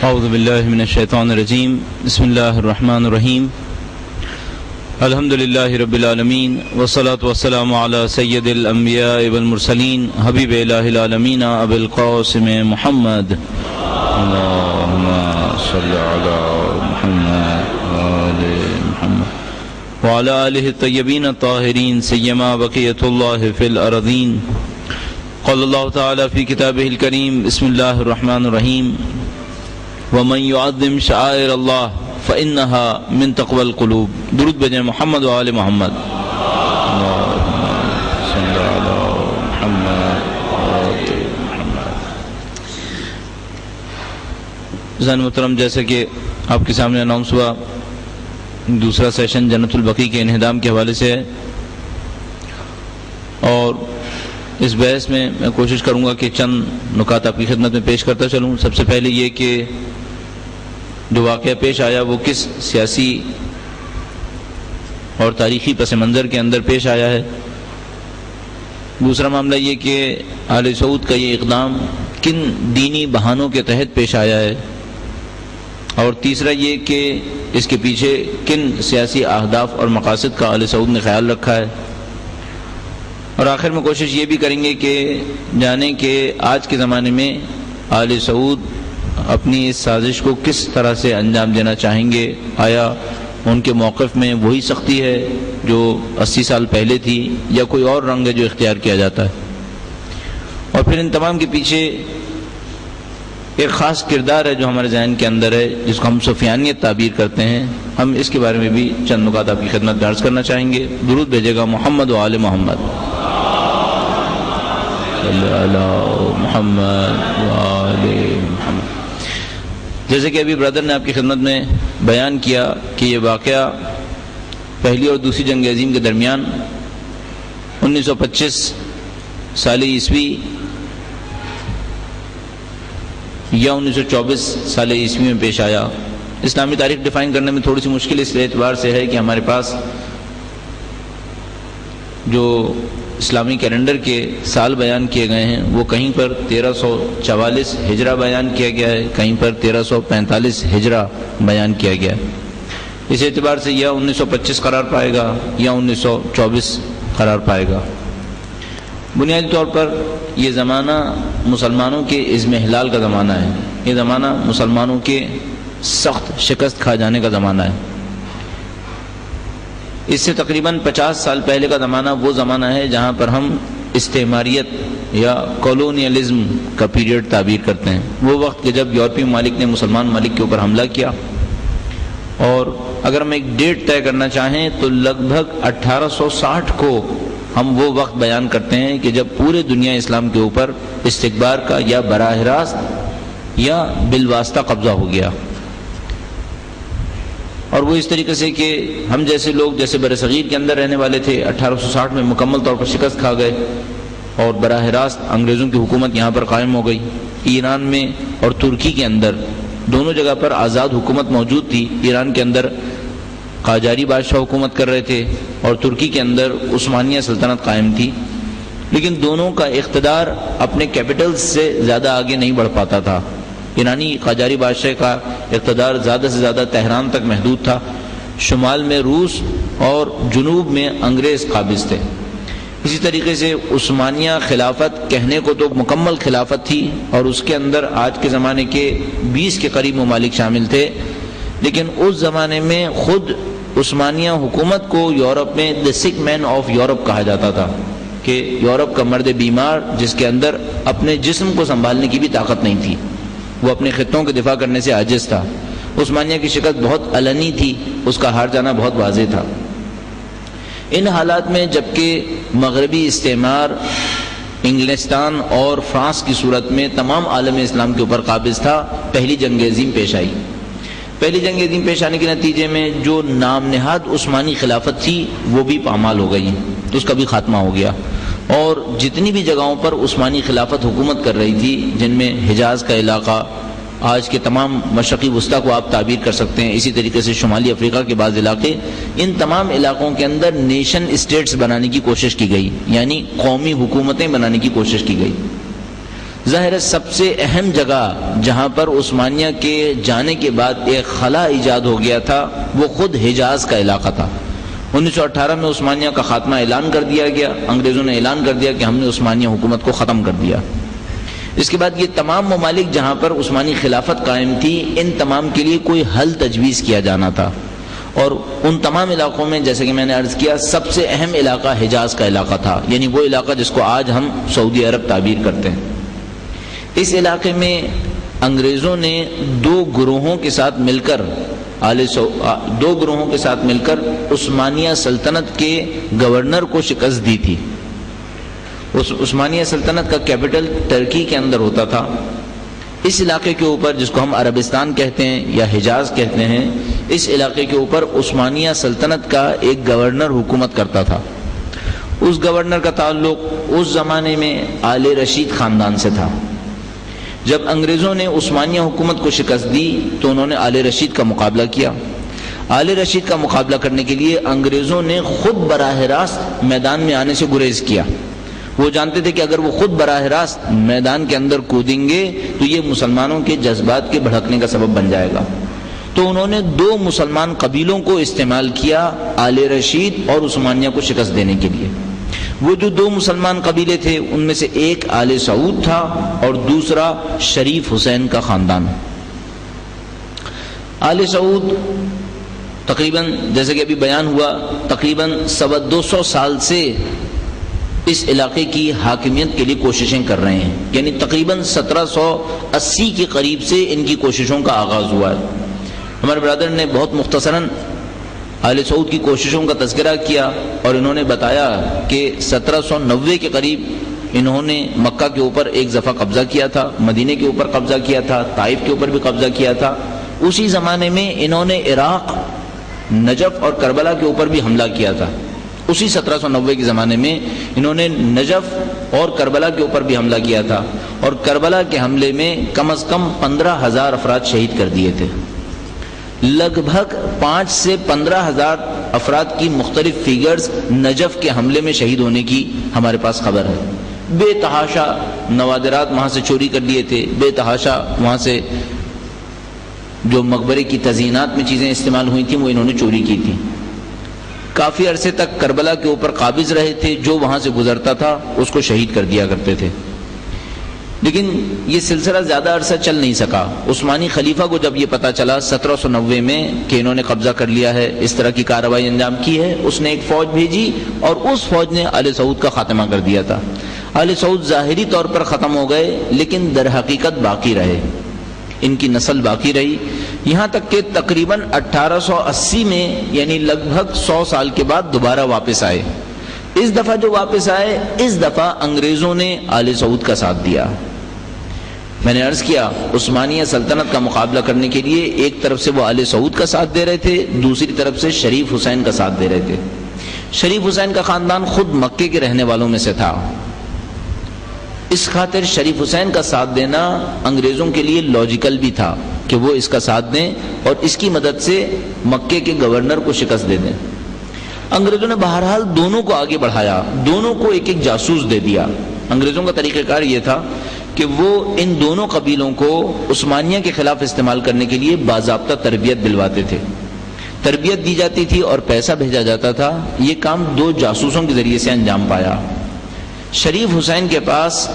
اعوذ باللہ من الشیطان الرجیم بسم اللہ الرحمن الرحیم الحمدللہ رب العالمین والصلاة والسلام علی سید الانبیاء والمرسلین حبیب الہ العالمین ابی القاسم محمد اللہم صلی علی محمد وآل محمد وعلی آلہ الطیبین الطاہرین سیما بقیت اللہ فی الارضین قال اللہ تعالی فی کتابہ الکریم بسم اللہ الرحمن الرحیم ومن يعظم شعائر اللہ فإنها من تقوى القلوب. درود بجائے محمد و آل محمد. صلی علی محمد و آل محمد. عزیزان محترم، جیسا کہ آپ کے سامنے اناؤنس ہوا، دوسرا سیشن جنت البقیع کے انہدام کے حوالے سے ہے، اور اس بحث میں کوشش کروں گا کہ چند نکات آپ کی خدمت میں پیش کرتا چلوں. سب سے پہلے یہ کہ جو واقعہ پیش آیا وہ کس سیاسی اور تاریخی پس منظر کے اندر پیش آیا ہے. دوسرا معاملہ یہ کہ آل سعود کا یہ اقدام کن دینی بہانوں کے تحت پیش آیا ہے، اور تیسرا یہ کہ اس کے پیچھے کن سیاسی اہداف اور مقاصد کا آل سعود نے خیال رکھا ہے. اور آخر میں کوشش یہ بھی کریں گے کہ جانیں کہ آج کے زمانے میں آل سعود اپنی اس سازش کو کس طرح سے انجام دینا چاہیں گے. آیا ان کے موقف میں وہی سختی ہے جو 80 سال پہلے تھی، یا کوئی اور رنگ ہے جو اختیار کیا جاتا ہے. اور پھر ان تمام کے پیچھے ایک خاص کردار ہے جو ہمارے ذہن کے اندر ہے، جس کو ہم سفیانیت تعبیر کرتے ہیں. ہم اس کے بارے میں بھی چند نکات آپ کی خدمت میں عرض کرنا چاہیں گے. درود بھیجے گا محمد و آل محمد. صلی علی محمد و آل محمد. جیسے کہ ابھی برادر نے آپ کی خدمت میں بیان کیا کہ یہ واقعہ پہلی اور دوسری جنگ عظیم کے درمیان 1925 سال عیسوی یا 1924 سال عیسوی میں پیش آیا. اسلامی تاریخ ڈیفائن کرنے میں تھوڑی سی مشکل اس اعتبار سے ہے کہ ہمارے پاس جو اسلامی کیلنڈر کے سال بیان کیے گئے ہیں وہ کہیں پر 1344 ہجرہ بیان کیا گیا ہے، کہیں پر 1345 ہجرہ بیان کیا گیا ہے. اس اعتبار سے یا 1925 قرار پائے گا یا 1924 قرار پائے گا. بنیادی طور پر یہ زمانہ مسلمانوں کے عزم ہلال کا زمانہ ہے. یہ زمانہ مسلمانوں کے سخت شکست کھا جانے کا زمانہ ہے. اس سے تقریباً 50 سال پہلے کا زمانہ وہ زمانہ ہے جہاں پر ہم استعماریت یا کولونیلزم کا پیریڈ تعبیر کرتے ہیں. وہ وقت کہ جب یورپی ممالک نے مسلمان ممالک کے اوپر حملہ کیا. اور اگر ہم ایک ڈیٹ طے کرنا چاہیں تو لگ بھگ 1860 کو ہم وہ وقت بیان کرتے ہیں کہ جب پورے دنیا اسلام کے اوپر استکبار کا یا براہ راست یا بالواسطہ قبضہ ہو گیا. اور وہ اس طریقے سے کہ ہم جیسے لوگ جیسے برصغیر کے اندر رہنے والے تھے 1860 میں مکمل طور پر شکست کھا گئے اور براہ راست انگریزوں کی حکومت یہاں پر قائم ہو گئی. ایران میں اور ترکی کے اندر دونوں جگہ پر آزاد حکومت موجود تھی. ایران کے اندر قاجاری بادشاہ حکومت کر رہے تھے اور ترکی کے اندر عثمانیہ سلطنت قائم تھی، لیکن دونوں کا اقتدار اپنے کیپٹلز سے زیادہ آگے نہیں بڑھ پاتا تھا. ایرانی قاجاری بادشاہ کا اقتدار زیادہ سے زیادہ تہران تک محدود تھا. شمال میں روس اور جنوب میں انگریز قابض تھے. اسی طریقے سے عثمانیہ خلافت کہنے کو تو مکمل خلافت تھی اور اس کے اندر آج کے زمانے کے 20 کے قریب ممالک شامل تھے، لیکن اس زمانے میں خود عثمانیہ حکومت کو یورپ میں دی سک مین آف یورپ کہا جاتا تھا، کہ یورپ کا مرد بیمار جس کے اندر اپنے جسم کو سنبھالنے کی بھی طاقت نہیں تھی، وہ اپنے خطوں کے دفاع کرنے سے عاجز تھا. عثمانیہ کی شکست بہت علنی تھی، اس کا ہار جانا بہت واضح تھا. ان حالات میں جبکہ مغربی استعمار انگلستان اور فرانس کی صورت میں تمام عالم اسلام کے اوپر قابض تھا، پہلی جنگ عظیم پیش آئی. پہلی جنگ عظیم پیش آنے کے نتیجے میں جو نام نہاد عثمانی خلافت تھی وہ بھی پامال ہو گئی، تو اس کا بھی خاتمہ ہو گیا. اور جتنی بھی جگہوں پر عثمانی خلافت حکومت کر رہی تھی، جن میں حجاز کا علاقہ، آج کے تمام مشرقی وسطیٰ کو آپ تعبیر کر سکتے ہیں، اسی طریقے سے شمالی افریقہ کے بعض علاقے، ان تمام علاقوں کے اندر نیشن اسٹیٹس بنانے کی کوشش کی گئی، یعنی قومی حکومتیں بنانے کی کوشش کی گئی. ظاہر ہے سب سے اہم جگہ جہاں پر عثمانیہ کے جانے کے بعد ایک خلا ایجاد ہو گیا تھا وہ خود حجاز کا علاقہ تھا۔ 1918 میں عثمانیہ کا خاتمہ اعلان کر دیا گیا، انگریزوں نے اعلان کر دیا کہ ہم نے عثمانیہ حکومت کو ختم کر دیا۔ اس کے بعد یہ تمام ممالک جہاں پر عثمانی خلافت قائم تھی، ان تمام کے لیے کوئی حل تجویز کیا جانا تھا، اور ان تمام علاقوں میں جیسے کہ میں نے عرض کیا سب سے اہم علاقہ حجاز کا علاقہ تھا، یعنی وہ علاقہ جس کو آج ہم سعودی عرب تعبیر کرتے ہیں۔ اس علاقے میں انگریزوں نے دو گروہوں کے ساتھ مل کر عثمانیہ سلطنت کے گورنر کو شکست دی تھی۔ اس عثمانیہ سلطنت کا کیپٹل ترکی کے اندر ہوتا تھا۔ اس علاقے کے اوپر جس کو ہم عربستان کہتے ہیں یا حجاز کہتے ہیں، اس علاقے کے اوپر عثمانیہ سلطنت کا ایک گورنر حکومت کرتا تھا۔ اس گورنر کا تعلق اس زمانے میں آل رشید خاندان سے تھا۔ جب انگریزوں نے عثمانیہ حکومت کو شکست دی تو انہوں نے آل رشید کا مقابلہ کیا۔ آل رشید کا مقابلہ کرنے کے لیے انگریزوں نے خود براہ راست میدان میں آنے سے گریز کیا۔ وہ جانتے تھے کہ اگر وہ خود براہ راست میدان کے اندر کودیں گے تو یہ مسلمانوں کے جذبات کے بھڑکنے کا سبب بن جائے گا، تو انہوں نے دو مسلمان قبیلوں کو استعمال کیا آل رشید اور عثمانیہ کو شکست دینے کے لیے۔ وہ جو دو مسلمان قبیلے تھے ان میں سے ایک آل سعود تھا اور دوسرا شریف حسین کا خاندان۔ آل سعود تقریباً جیسے کہ ابھی بیان ہوا تقریباً 250 سال سے اس علاقے کی حاکمیت کے لیے کوششیں کر رہے ہیں، یعنی تقریباً 1780 کے قریب سے ان کی کوششوں کا آغاز ہوا ہے۔ ہمارے برادر نے بہت مختصراً آل سعود کی کوششوں کا تذکرہ کیا اور انہوں نے بتایا کہ 1790 کے قریب انہوں نے مکہ کے اوپر ایک دفعہ قبضہ کیا تھا، مدینے کے اوپر قبضہ کیا تھا، طائف کے اوپر بھی قبضہ کیا تھا۔ اسی زمانے میں انہوں نے عراق، نجف اور کربلا کے اوپر بھی حملہ کیا تھا۔ اسی 1790 کے زمانے میں انہوں نے نجف اور کربلا کے اوپر بھی حملہ کیا تھا، اور کربلا کے حملے میں کم از کم 15,000 افراد شہید کر دیے تھے۔ لگ بھگ 5 سے 15,000 افراد کی مختلف فیگرز نجف کے حملے میں شہید ہونے کی ہمارے پاس خبر ہے۔ بے تحاشا نوادرات وہاں سے چوری کر لیے تھے، بے تحاشا وہاں سے جو مقبرے کی تزئینات میں چیزیں استعمال ہوئی تھیں وہ انہوں نے چوری کی تھی۔ کافی عرصے تک کربلا کے اوپر قابض رہے تھے، جو وہاں سے گزرتا تھا اس کو شہید کر دیا کرتے تھے۔ لیکن یہ سلسلہ زیادہ عرصہ چل نہیں سکا۔ عثمانی خلیفہ کو جب یہ پتہ چلا 1790 میں کہ انہوں نے قبضہ کر لیا ہے، اس طرح کی کارروائی انجام کی ہے، اس نے ایک فوج بھیجی اور اس فوج نے آل سعود کا خاتمہ کر دیا تھا۔ آل سعود ظاہری طور پر ختم ہو گئے لیکن در حقیقت باقی رہے، ان کی نسل باقی رہی، یہاں تک کہ تقریباً 1880 میں یعنی لگ بھگ 100 سال کے بعد دوبارہ واپس آئے۔ اس دفعہ جو واپس آئے، اس دفعہ انگریزوں نے آل سعود کا ساتھ دیا۔ میں نے عرض کیا عثمانیہ سلطنت کا مقابلہ کرنے کے لیے ایک طرف سے وہ آل سعود کا ساتھ دے رہے تھے، دوسری طرف سے شریف حسین کا ساتھ دے رہے تھے۔ شریف حسین کا خاندان خود مکے کے رہنے والوں میں سے تھا، اس خاطر شریف حسین کا ساتھ دینا انگریزوں کے لیے لاجیکل بھی تھا کہ وہ اس کا ساتھ دیں اور اس کی مدد سے مکے کے گورنر کو شکست دے دیں۔ انگریزوں نے بہرحال دونوں کو آگے بڑھایا، دونوں کو ایک ایک جاسوس دے دیا۔ انگریزوں کا طریقہ کار یہ تھا کہ وہ ان دونوں قبیلوں کو عثمانیہ کے خلاف استعمال کرنے کے لیے باضابطہ تربیت دلواتے تھے، تربیت دی جاتی تھی اور پیسہ بھیجا جاتا تھا۔ یہ کام 2 جاسوسوں کے ذریعے سے انجام پایا۔ شریف حسین کے پاس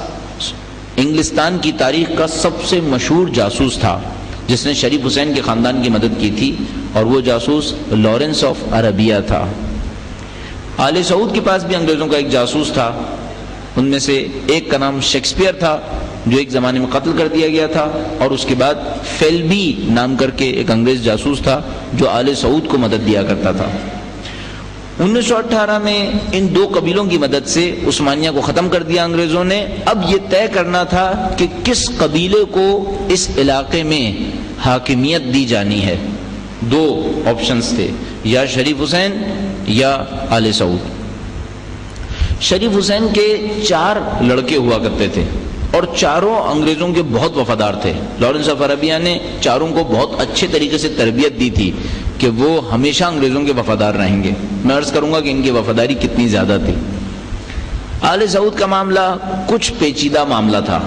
انگلستان کی تاریخ کا سب سے مشہور جاسوس تھا جس نے شریف حسین کے خاندان کی مدد کی تھی، اور وہ جاسوس لارنس آف عربیہ تھا۔ آل سعود کے پاس بھی انگریزوں کا ایک جاسوس تھا، ان میں سے ایک کا نام شیکسپیئر تھا جو ایک زمانے میں قتل کر دیا گیا تھا، اور اس کے بعد فیلبی نام کر کے ایک انگریز جاسوس تھا جو آل سعود کو مدد دیا کرتا تھا۔ 1918 میں ان 2 قبیلوں کی مدد سے عثمانیہ کو ختم کر دیا انگریزوں نے۔ اب یہ طے کرنا تھا کہ کس قبیلے کو اس علاقے میں حاکمیت دی جانی ہے۔ 2 آپشنز تھے، یا شریف حسین یا آل سعود۔ شریف حسین کے 4 لڑکے ہوا کرتے تھے اور چاروں انگریزوں کے بہت وفادار تھے۔ لارنس آف عربیہ نے چاروں کو بہت اچھے طریقے سے تربیت دی تھی کہ وہ ہمیشہ انگریزوں کے وفادار رہیں گے۔ میں عرض کروں گا کہ ان کی وفاداری کتنی زیادہ تھی۔ آل سعود کا معاملہ کچھ پیچیدہ معاملہ تھا۔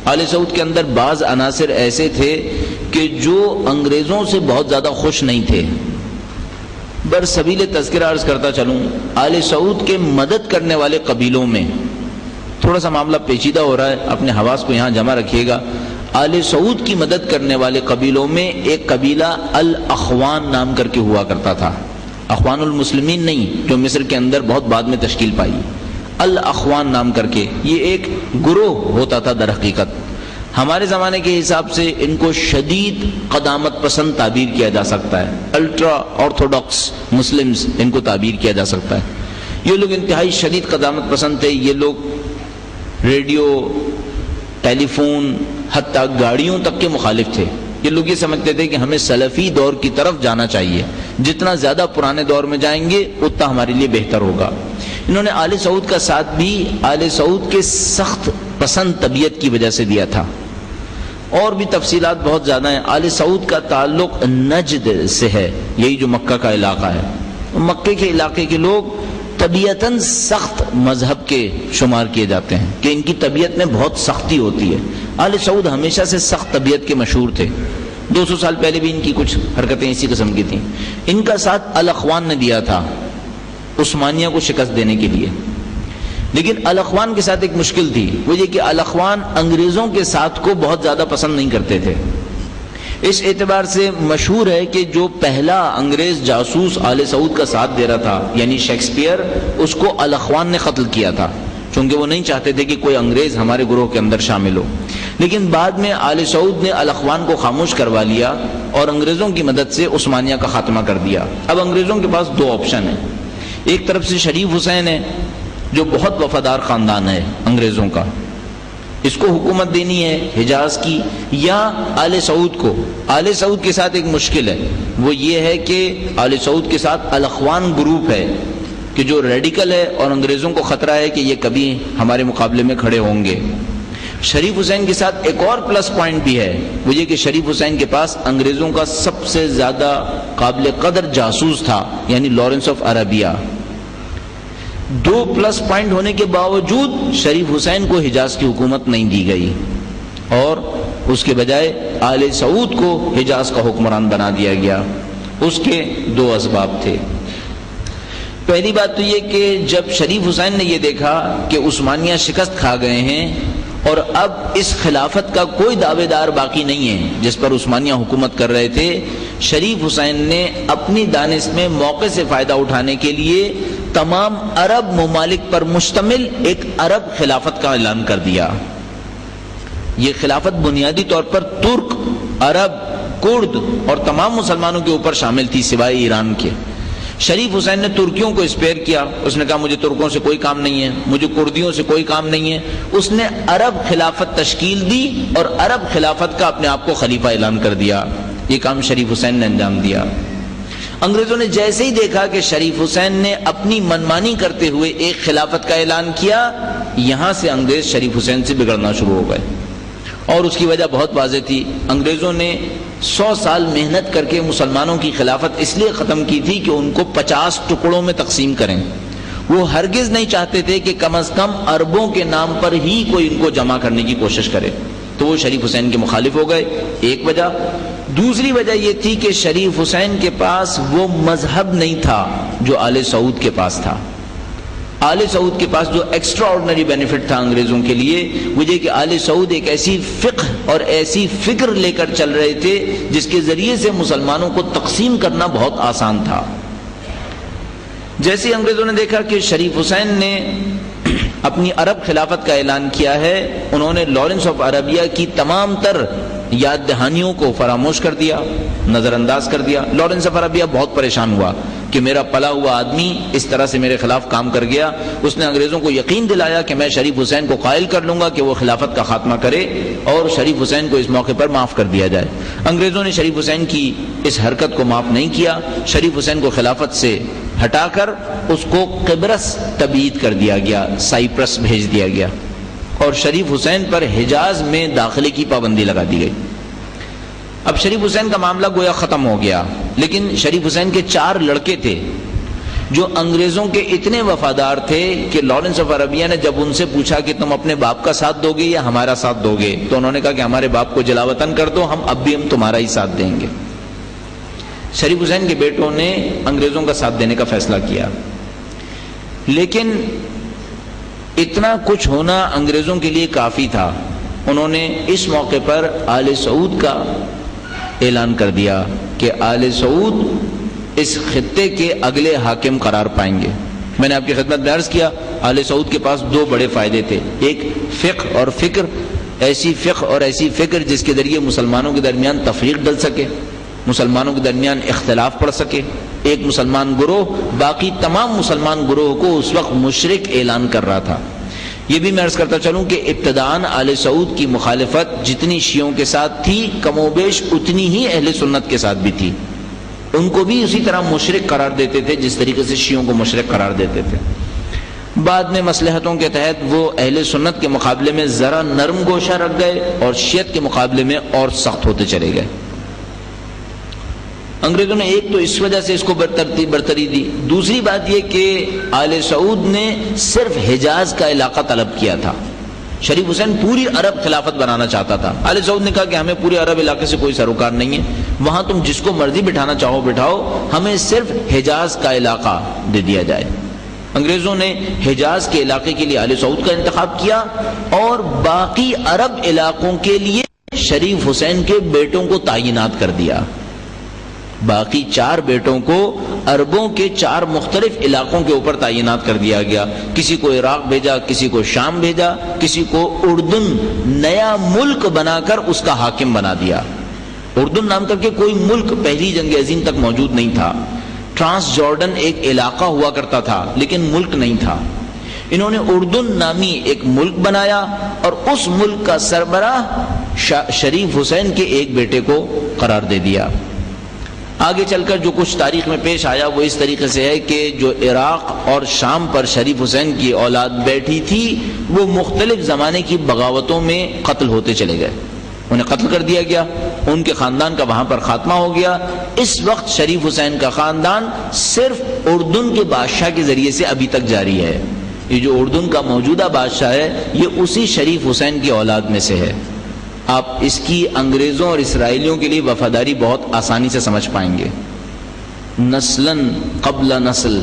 آل سعود کے اندر بعض عناصر ایسے تھے کہ جو انگریزوں سے بہت زیادہ خوش نہیں تھے. برسبیل تذکرہ عرض کرتا چلوں، آل سعود کے مدد کرنے والے قبیلوں میں تھوڑا سا معاملہ پیچیدہ ہو رہا ہے، اپنے حواس کو یہاں جمع رکھیے گا. آل سعود کی مدد کرنے والے قبیلوں میں ایک قبیلہ الاخوان نام کر کے ہوا کرتا تھا. اخوان المسلمین نہیں، جو مصر کے اندر بہت بعد میں تشکیل پائی. الاخوان نام کر کے یہ ایک گروہ ہوتا تھا. در حقیقت ہمارے زمانے کے حساب سے ان کو شدید قدامت پسند تعبیر کیا جا سکتا ہے. الٹرا آرتھوڈاکس مسلمز ان کو تعبیر کیا جا سکتا ہے. یہ لوگ انتہائی شدید قدامت پسند تھے. یہ لوگ ریڈیو، ٹیلی فون، حتیٰ گاڑیوں تک کے مخالف تھے. یہ لوگ یہ سمجھتے تھے کہ ہمیں سلفی دور کی طرف جانا چاہیے، جتنا زیادہ پرانے دور میں جائیں گے اتنا ہمارے لیے بہتر ہوگا. انہوں نے آل سعود کا ساتھ بھی آل سعود کے سخت پسند طبیعت کی وجہ سے دیا تھا. اور بھی تفصیلات بہت زیادہ ہیں. آل سعود کا تعلق نجد سے ہے، یہی جو مکہ کا علاقہ ہے. مکے کے علاقے کے لوگ طبیعتاً سخت مذہب کے شمار کیے جاتے ہیں کہ ان کی طبیعت میں بہت سختی ہوتی ہے. آل سعود ہمیشہ سے سخت طبیعت کے مشہور تھے. 200 سال پہلے بھی ان کی کچھ حرکتیں اسی قسم کی تھیں. ان کا ساتھ الاخوان نے دیا تھا عثمانیہ کو شکست دینے کے لیے. لیکن الاخوان کے ساتھ ایک مشکل تھی، وہ یہ کہ الاخوان انگریزوں کے ساتھ کو بہت زیادہ پسند نہیں کرتے تھے. اس اعتبار سے مشہور ہے کہ جو پہلا انگریز جاسوس آل سعود کا ساتھ دے رہا تھا یعنی شیکسپیئر، اس کو الاخوان نے قتل کیا تھا، چونکہ وہ نہیں چاہتے تھے کہ کوئی انگریز ہمارے گروہ کے اندر شامل ہو. لیکن بعد میں آل سعود نے الاخوان کو خاموش کروا لیا اور انگریزوں کی مدد سے عثمانیہ کا خاتمہ کر دیا. اب انگریزوں کے پاس دو آپشن ہیں. ایک طرف سے شریف حسین ہے جو بہت وفادار خاندان ہے انگریزوں کا، اس کو حکومت دینی ہے حجاز کی، یا آل سعود کو. آل سعود کے ساتھ ایک مشکل ہے، وہ یہ ہے کہ آل سعود کے ساتھ الاخوان گروپ ہے کہ جو ریڈیکل ہے اور انگریزوں کو خطرہ ہے کہ یہ کبھی ہمارے مقابلے میں کھڑے ہوں گے. شریف حسین کے ساتھ ایک اور پلس پوائنٹ بھی ہے، وہ یہ کہ شریف حسین کے پاس انگریزوں کا سب سے زیادہ قابل قدر جاسوس تھا، یعنی لارنس آف عربیہ. دو پلس پوائنٹ ہونے کے باوجود شریف حسین کو حجاز کی حکومت نہیں دی گئی اور اس کے بجائے آل سعود کو حجاز کا حکمران بنا دیا گیا. اس کے دو اسباب تھے. پہلی بات تو یہ کہ جب شریف حسین نے یہ دیکھا کہ عثمانیہ شکست کھا گئے ہیں اور اب اس خلافت کا کوئی دعوے دار باقی نہیں ہے جس پر عثمانیہ حکومت کر رہے تھے، شریف حسین نے اپنی دانش میں موقع سے فائدہ اٹھانے کے لیے تمام عرب ممالک پر مشتمل ایک عرب خلافت کا اعلان کر دیا. یہ خلافت بنیادی طور پر ترک، عرب، کرد اور تمام مسلمانوں کے اوپر شامل تھی سوائے ایران کے. شریف حسین نے ترکیوں کو اسپیئر کیا. اس نے کہا مجھے ترکوں سے کوئی کام نہیں ہے، مجھے کردیوں سے کوئی کام نہیں ہے. اس نے عرب خلافت تشکیل دی اور عرب خلافت کا اپنے آپ کو خلیفہ اعلان کر دیا. یہ کام شریف حسین نے انجام دیا. انگریزوں نے جیسے ہی دیکھا کہ شریف حسین نے اپنی منمانی کرتے ہوئے ایک خلافت کا اعلان کیا، یہاں سے انگریز شریف حسین سے بگڑنا شروع ہو گئے. اور اس کی وجہ بہت واضح تھی. انگریزوں نے 100 سال محنت کر کے مسلمانوں کی خلافت اس لیے ختم کی تھی کہ ان کو 50 ٹکڑوں میں تقسیم کریں. وہ ہرگز نہیں چاہتے تھے کہ کم از کم عربوں کے نام پر ہی کوئی ان کو جمع کرنے کی کوشش کرے. تو وہ شریف حسین کے مخالف ہو گئے، ایک وجہ. دوسری وجہ یہ تھی کہ شریف حسین کے پاس وہ مذہب نہیں تھا جو آل سعود کے پاس تھا. آل سعود کے پاس جو ایکسٹرا آرڈنری بینیفٹ تھا انگریزوں کے لیے وہ یہ کہ آل سعود ایک ایسی فقہ اور ایسی فکر لے کر چل رہے تھے جس کے ذریعے سے مسلمانوں کو تقسیم کرنا بہت آسان تھا. جیسے انگریزوں نے دیکھا کہ شریف حسین نے اپنی عرب خلافت کا اعلان کیا ہے، انہوں نے لارنس آف عربیہ کی تمام تر یاد دہانیوں کو فراموش کر دیا، نظر انداز کر دیا. لارنس آف عربیہ بہت پریشان ہوا کہ میرا پلا ہوا آدمی اس طرح سے میرے خلاف کام کر گیا. اس نے انگریزوں کو یقین دلایا کہ میں شریف حسین کو قائل کر لوں گا کہ وہ خلافت کا خاتمہ کرے اور شریف حسین کو اس موقع پر معاف کر دیا جائے. انگریزوں نے شریف حسین کی اس حرکت کو معاف نہیں کیا. شریف حسین کو خلافت سے ہٹا کر اس کو قبرص تبعید کر دیا گیا، سائپرس بھیج دیا گیا اور شریف حسین پر حجاز میں داخلے کی پابندی لگا دی گئی. اب شریف حسین کا معاملہ گویا ختم ہو گیا. لیکن شریف حسین کے 4 لڑکے تھے. جو انگریزوں کے اتنے وفادار تھے کہ لارنس آف عربیہ نے جب ان سے پوچھا کہ تم اپنے باپ کا ساتھ دو گے یا ہمارا ساتھ دو گے، تو انہوں نے کہا کہ ہمارے باپ کو جلا وطن کر دو، اب بھی ہم تمہارا ہی ساتھ دیں گے۔ شریف حسین کے بیٹوں نے انگریزوں کا ساتھ دینے کا فیصلہ کیا، لیکن اتنا کچھ ہونا انگریزوں کے لیے کافی تھا۔ انہوں نے اس موقع پر آل سعود کا اعلان کر دیا کہ آل سعود اس خطے کے اگلے حاکم قرار پائیں گے۔ میں نے آپ کی خدمت میں عرض کیا آل سعود کے پاس دو بڑے فائدے تھے، ایک فقہ اور فکر، ایسی فقہ اور ایسی فکر جس کے ذریعے مسلمانوں کے درمیان تفریق ڈل سکے، مسلمانوں کے درمیان اختلاف پڑ سکے۔ ایک مسلمان گروہ باقی تمام مسلمان گروہ کو اس وقت مشرک اعلان کر رہا تھا۔ یہ بھی میں عرض کرتا چلوں کہ ابتداءً آل سعود کی مخالفت جتنی شیعوں کے ساتھ تھی کم و بیش اتنی ہی اہل سنت کے ساتھ بھی تھی، ان کو بھی اسی طرح مشرک قرار دیتے تھے جس طریقے سے شیعوں کو مشرک قرار دیتے تھے۔ بعد میں مصلحتوں کے تحت وہ اہل سنت کے مقابلے میں ذرا نرم گوشہ رکھ گئے اور شیعت کے مقابلے میں اور سخت ہوتے چلے گئے۔ انگریزوں نے ایک تو اس وجہ سے اس کو برتری دی، دوسری بات یہ کہ آل سعود نے صرف حجاز کا علاقہ طلب کیا تھا۔ شریف حسین پوری عرب خلافت بنانا چاہتا تھا، آل سعود نے کہا کہ ہمیں پورے عرب علاقے سے کوئی سروکار نہیں ہے، وہاں تم جس کو مرضی بٹھانا چاہو بٹھاؤ، ہمیں صرف حجاز کا علاقہ دے دیا جائے۔ انگریزوں نے حجاز کے علاقے کے لیے آل سعود کا انتخاب کیا اور باقی عرب علاقوں کے لیے شریف حسین کے بیٹوں کو تعینات کر دیا۔ باقی 4 بیٹوں کو عربوں کے 4 مختلف علاقوں کے اوپر تعینات کر دیا گیا، کسی کو عراق بھیجا، کسی کو شام بھیجا، کسی کو اردن نیا ملک بنا کر اس کا حاکم بنا دیا۔ اردن نام کر کے کوئی ملک پہلی جنگ عظیم تک موجود نہیں تھا، ٹرانس جارڈن ایک علاقہ ہوا کرتا تھا لیکن ملک نہیں تھا۔ انہوں نے اردن نامی ایک ملک بنایا اور اس ملک کا سربراہ شریف حسین کے ایک بیٹے کو قرار دے دیا۔ آگے چل کر جو کچھ تاریخ میں پیش آیا وہ اس طریقے سے ہے کہ جو عراق اور شام پر شریف حسین کی اولاد بیٹھی تھی وہ مختلف زمانے کی بغاوتوں میں قتل ہوتے چلے گئے، انہیں قتل کر دیا گیا، ان کے خاندان کا وہاں پر خاتمہ ہو گیا۔ اس وقت شریف حسین کا خاندان صرف اردن کے بادشاہ کے ذریعے سے ابھی تک جاری ہے۔ یہ جو اردن کا موجودہ بادشاہ ہے یہ اسی شریف حسین کی اولاد میں سے ہے۔ آپ اس کی انگریزوں اور اسرائیلیوں کے لیے وفاداری بہت آسانی سے سمجھ پائیں گے۔ نسلاً قبل نسل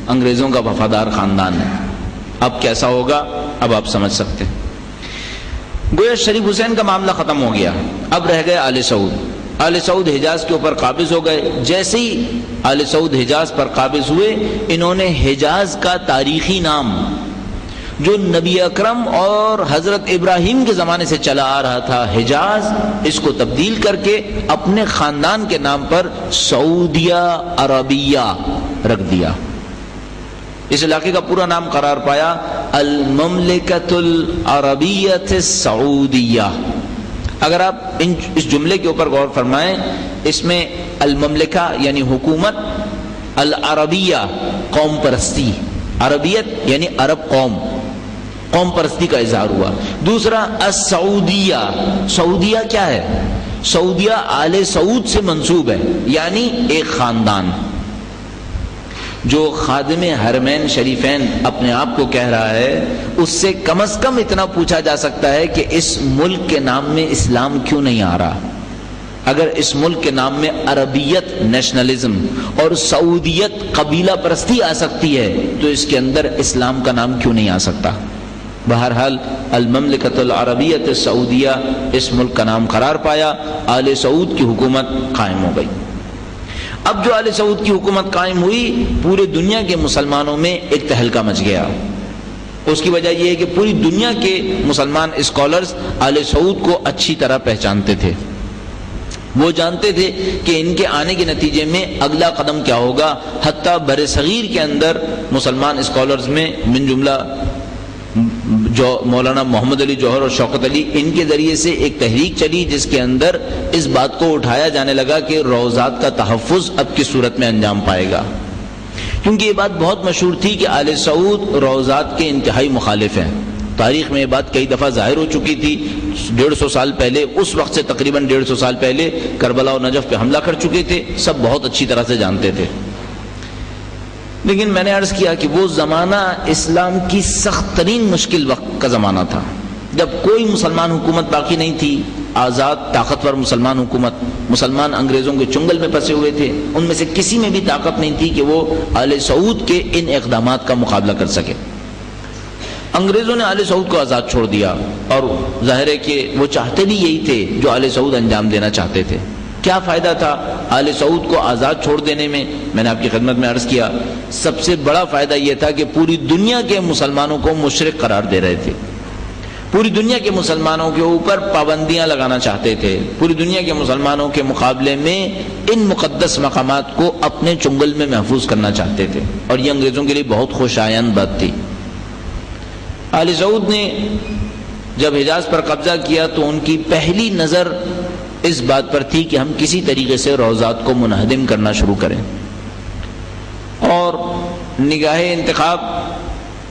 انگریزوں کا وفادار خاندان ہے۔ اب کیسا ہوگا اب آپ سمجھ سکتے ہیں۔ گویا شریف حسین کا معاملہ ختم ہو گیا، اب رہ گئے آل سعود۔ آل سعود حجاز کے اوپر قابض ہو گئے۔ جیسے ہی آل سعود حجاز پر قابض ہوئے انہوں نے حجاز کا تاریخی نام جو نبی اکرم اور حضرت ابراہیم کے زمانے سے چلا آ رہا تھا حجاز، اس کو تبدیل کر کے اپنے خاندان کے نام پر سعودیہ عربیہ رکھ دیا۔ اس علاقے کا پورا نام قرار پایا المملکۃ العربیۃ السعودیہ۔ اگر آپ اس جملے کے اوپر غور فرمائیں، اس میں المملکہ یعنی حکومت، العربیہ قوم پرستی، عربیت یعنی عرب قوم پرستی کا اظہار ہوا۔ دوسرا السعودیہ، سعودیہ کیا ہے؟ سعودیہ آل سعود سے منسوب ہے، یعنی ایک خاندان۔ جو خادم حرمین شریفین اپنے آپ کو کہہ رہا ہے اس سے کم از کم اتنا پوچھا جا سکتا ہے کہ اس ملک کے نام میں اسلام کیوں نہیں آ رہا؟ اگر اس ملک کے نام میں عربیت نیشنلزم اور سعودیت قبیلہ پرستی آ سکتی ہے تو اس کے اندر اسلام کا نام کیوں نہیں آ سکتا؟ بہرحال المملکۃ العربیۃ السعودیہ اس ملک کا نام قرار پایا، آل سعود کی حکومت قائم ہو گئی۔ اب جو آل سعود کی حکومت قائم ہوئی پورے دنیا کے مسلمانوں میں ایک تہلکہ مچ گیا۔ اس کی وجہ یہ ہے کہ پوری دنیا کے مسلمان اسکالرز آل سعود کو اچھی طرح پہچانتے تھے، وہ جانتے تھے کہ ان کے آنے کے نتیجے میں اگلا قدم کیا ہوگا۔ حتیٰ بر صغیر کے اندر مسلمان اسکالرز میں من جملہ جو مولانا محمد علی جوہر اور شوکت علی، ان کے ذریعے سے ایک تحریک چلی جس کے اندر اس بات کو اٹھایا جانے لگا کہ روضات کا تحفظ اب کس صورت میں انجام پائے گا، کیونکہ یہ بات بہت مشہور تھی کہ آل سعود روضات کے انتہائی مخالف ہیں۔ تاریخ میں یہ بات کئی دفعہ ظاہر ہو چکی تھی۔ 150 سال پہلے، اس وقت سے تقریباً 150 سال پہلے کربلا اور نجف پہ حملہ کر چکے تھے، سب بہت اچھی طرح سے جانتے تھے۔ لیکن میں نے عرض کیا کہ وہ زمانہ اسلام کی سخت ترین مشکل وقت کا زمانہ تھا، جب کوئی مسلمان حکومت باقی نہیں تھی، آزاد طاقتور مسلمان حکومت، مسلمان انگریزوں کے چنگل میں پھنسے ہوئے تھے، ان میں سے کسی میں بھی طاقت نہیں تھی کہ وہ آل سعود کے ان اقدامات کا مقابلہ کر سکے۔ انگریزوں نے آل سعود کو آزاد چھوڑ دیا، اور ظاہر ہے کہ وہ چاہتے بھی یہی تھے جو آل سعود انجام دینا چاہتے تھے۔ کیا فائدہ تھا آل سعود کو آزاد چھوڑ دینے میں؟ میں نے آپ کی خدمت میں عرض کیا، سب سے بڑا فائدہ یہ تھا کہ پوری دنیا کے مسلمانوں کو مشرک قرار دے رہے تھے، پوری دنیا کے مسلمانوں کے اوپر پابندیاں لگانا چاہتے تھے، پوری دنیا کے مسلمانوں کے مقابلے میں ان مقدس مقامات کو اپنے چنگل میں محفوظ کرنا چاہتے تھے، اور یہ انگریزوں کے لیے بہت خوش آئند بات تھی۔ آل سعود نے جب حجاز پر قبضہ کیا تو ان کی پہلی نظر اس بات پر تھی کہ ہم کسی طریقے سے روضات کو منہدم کرنا شروع کریں، اور نگاہ انتخاب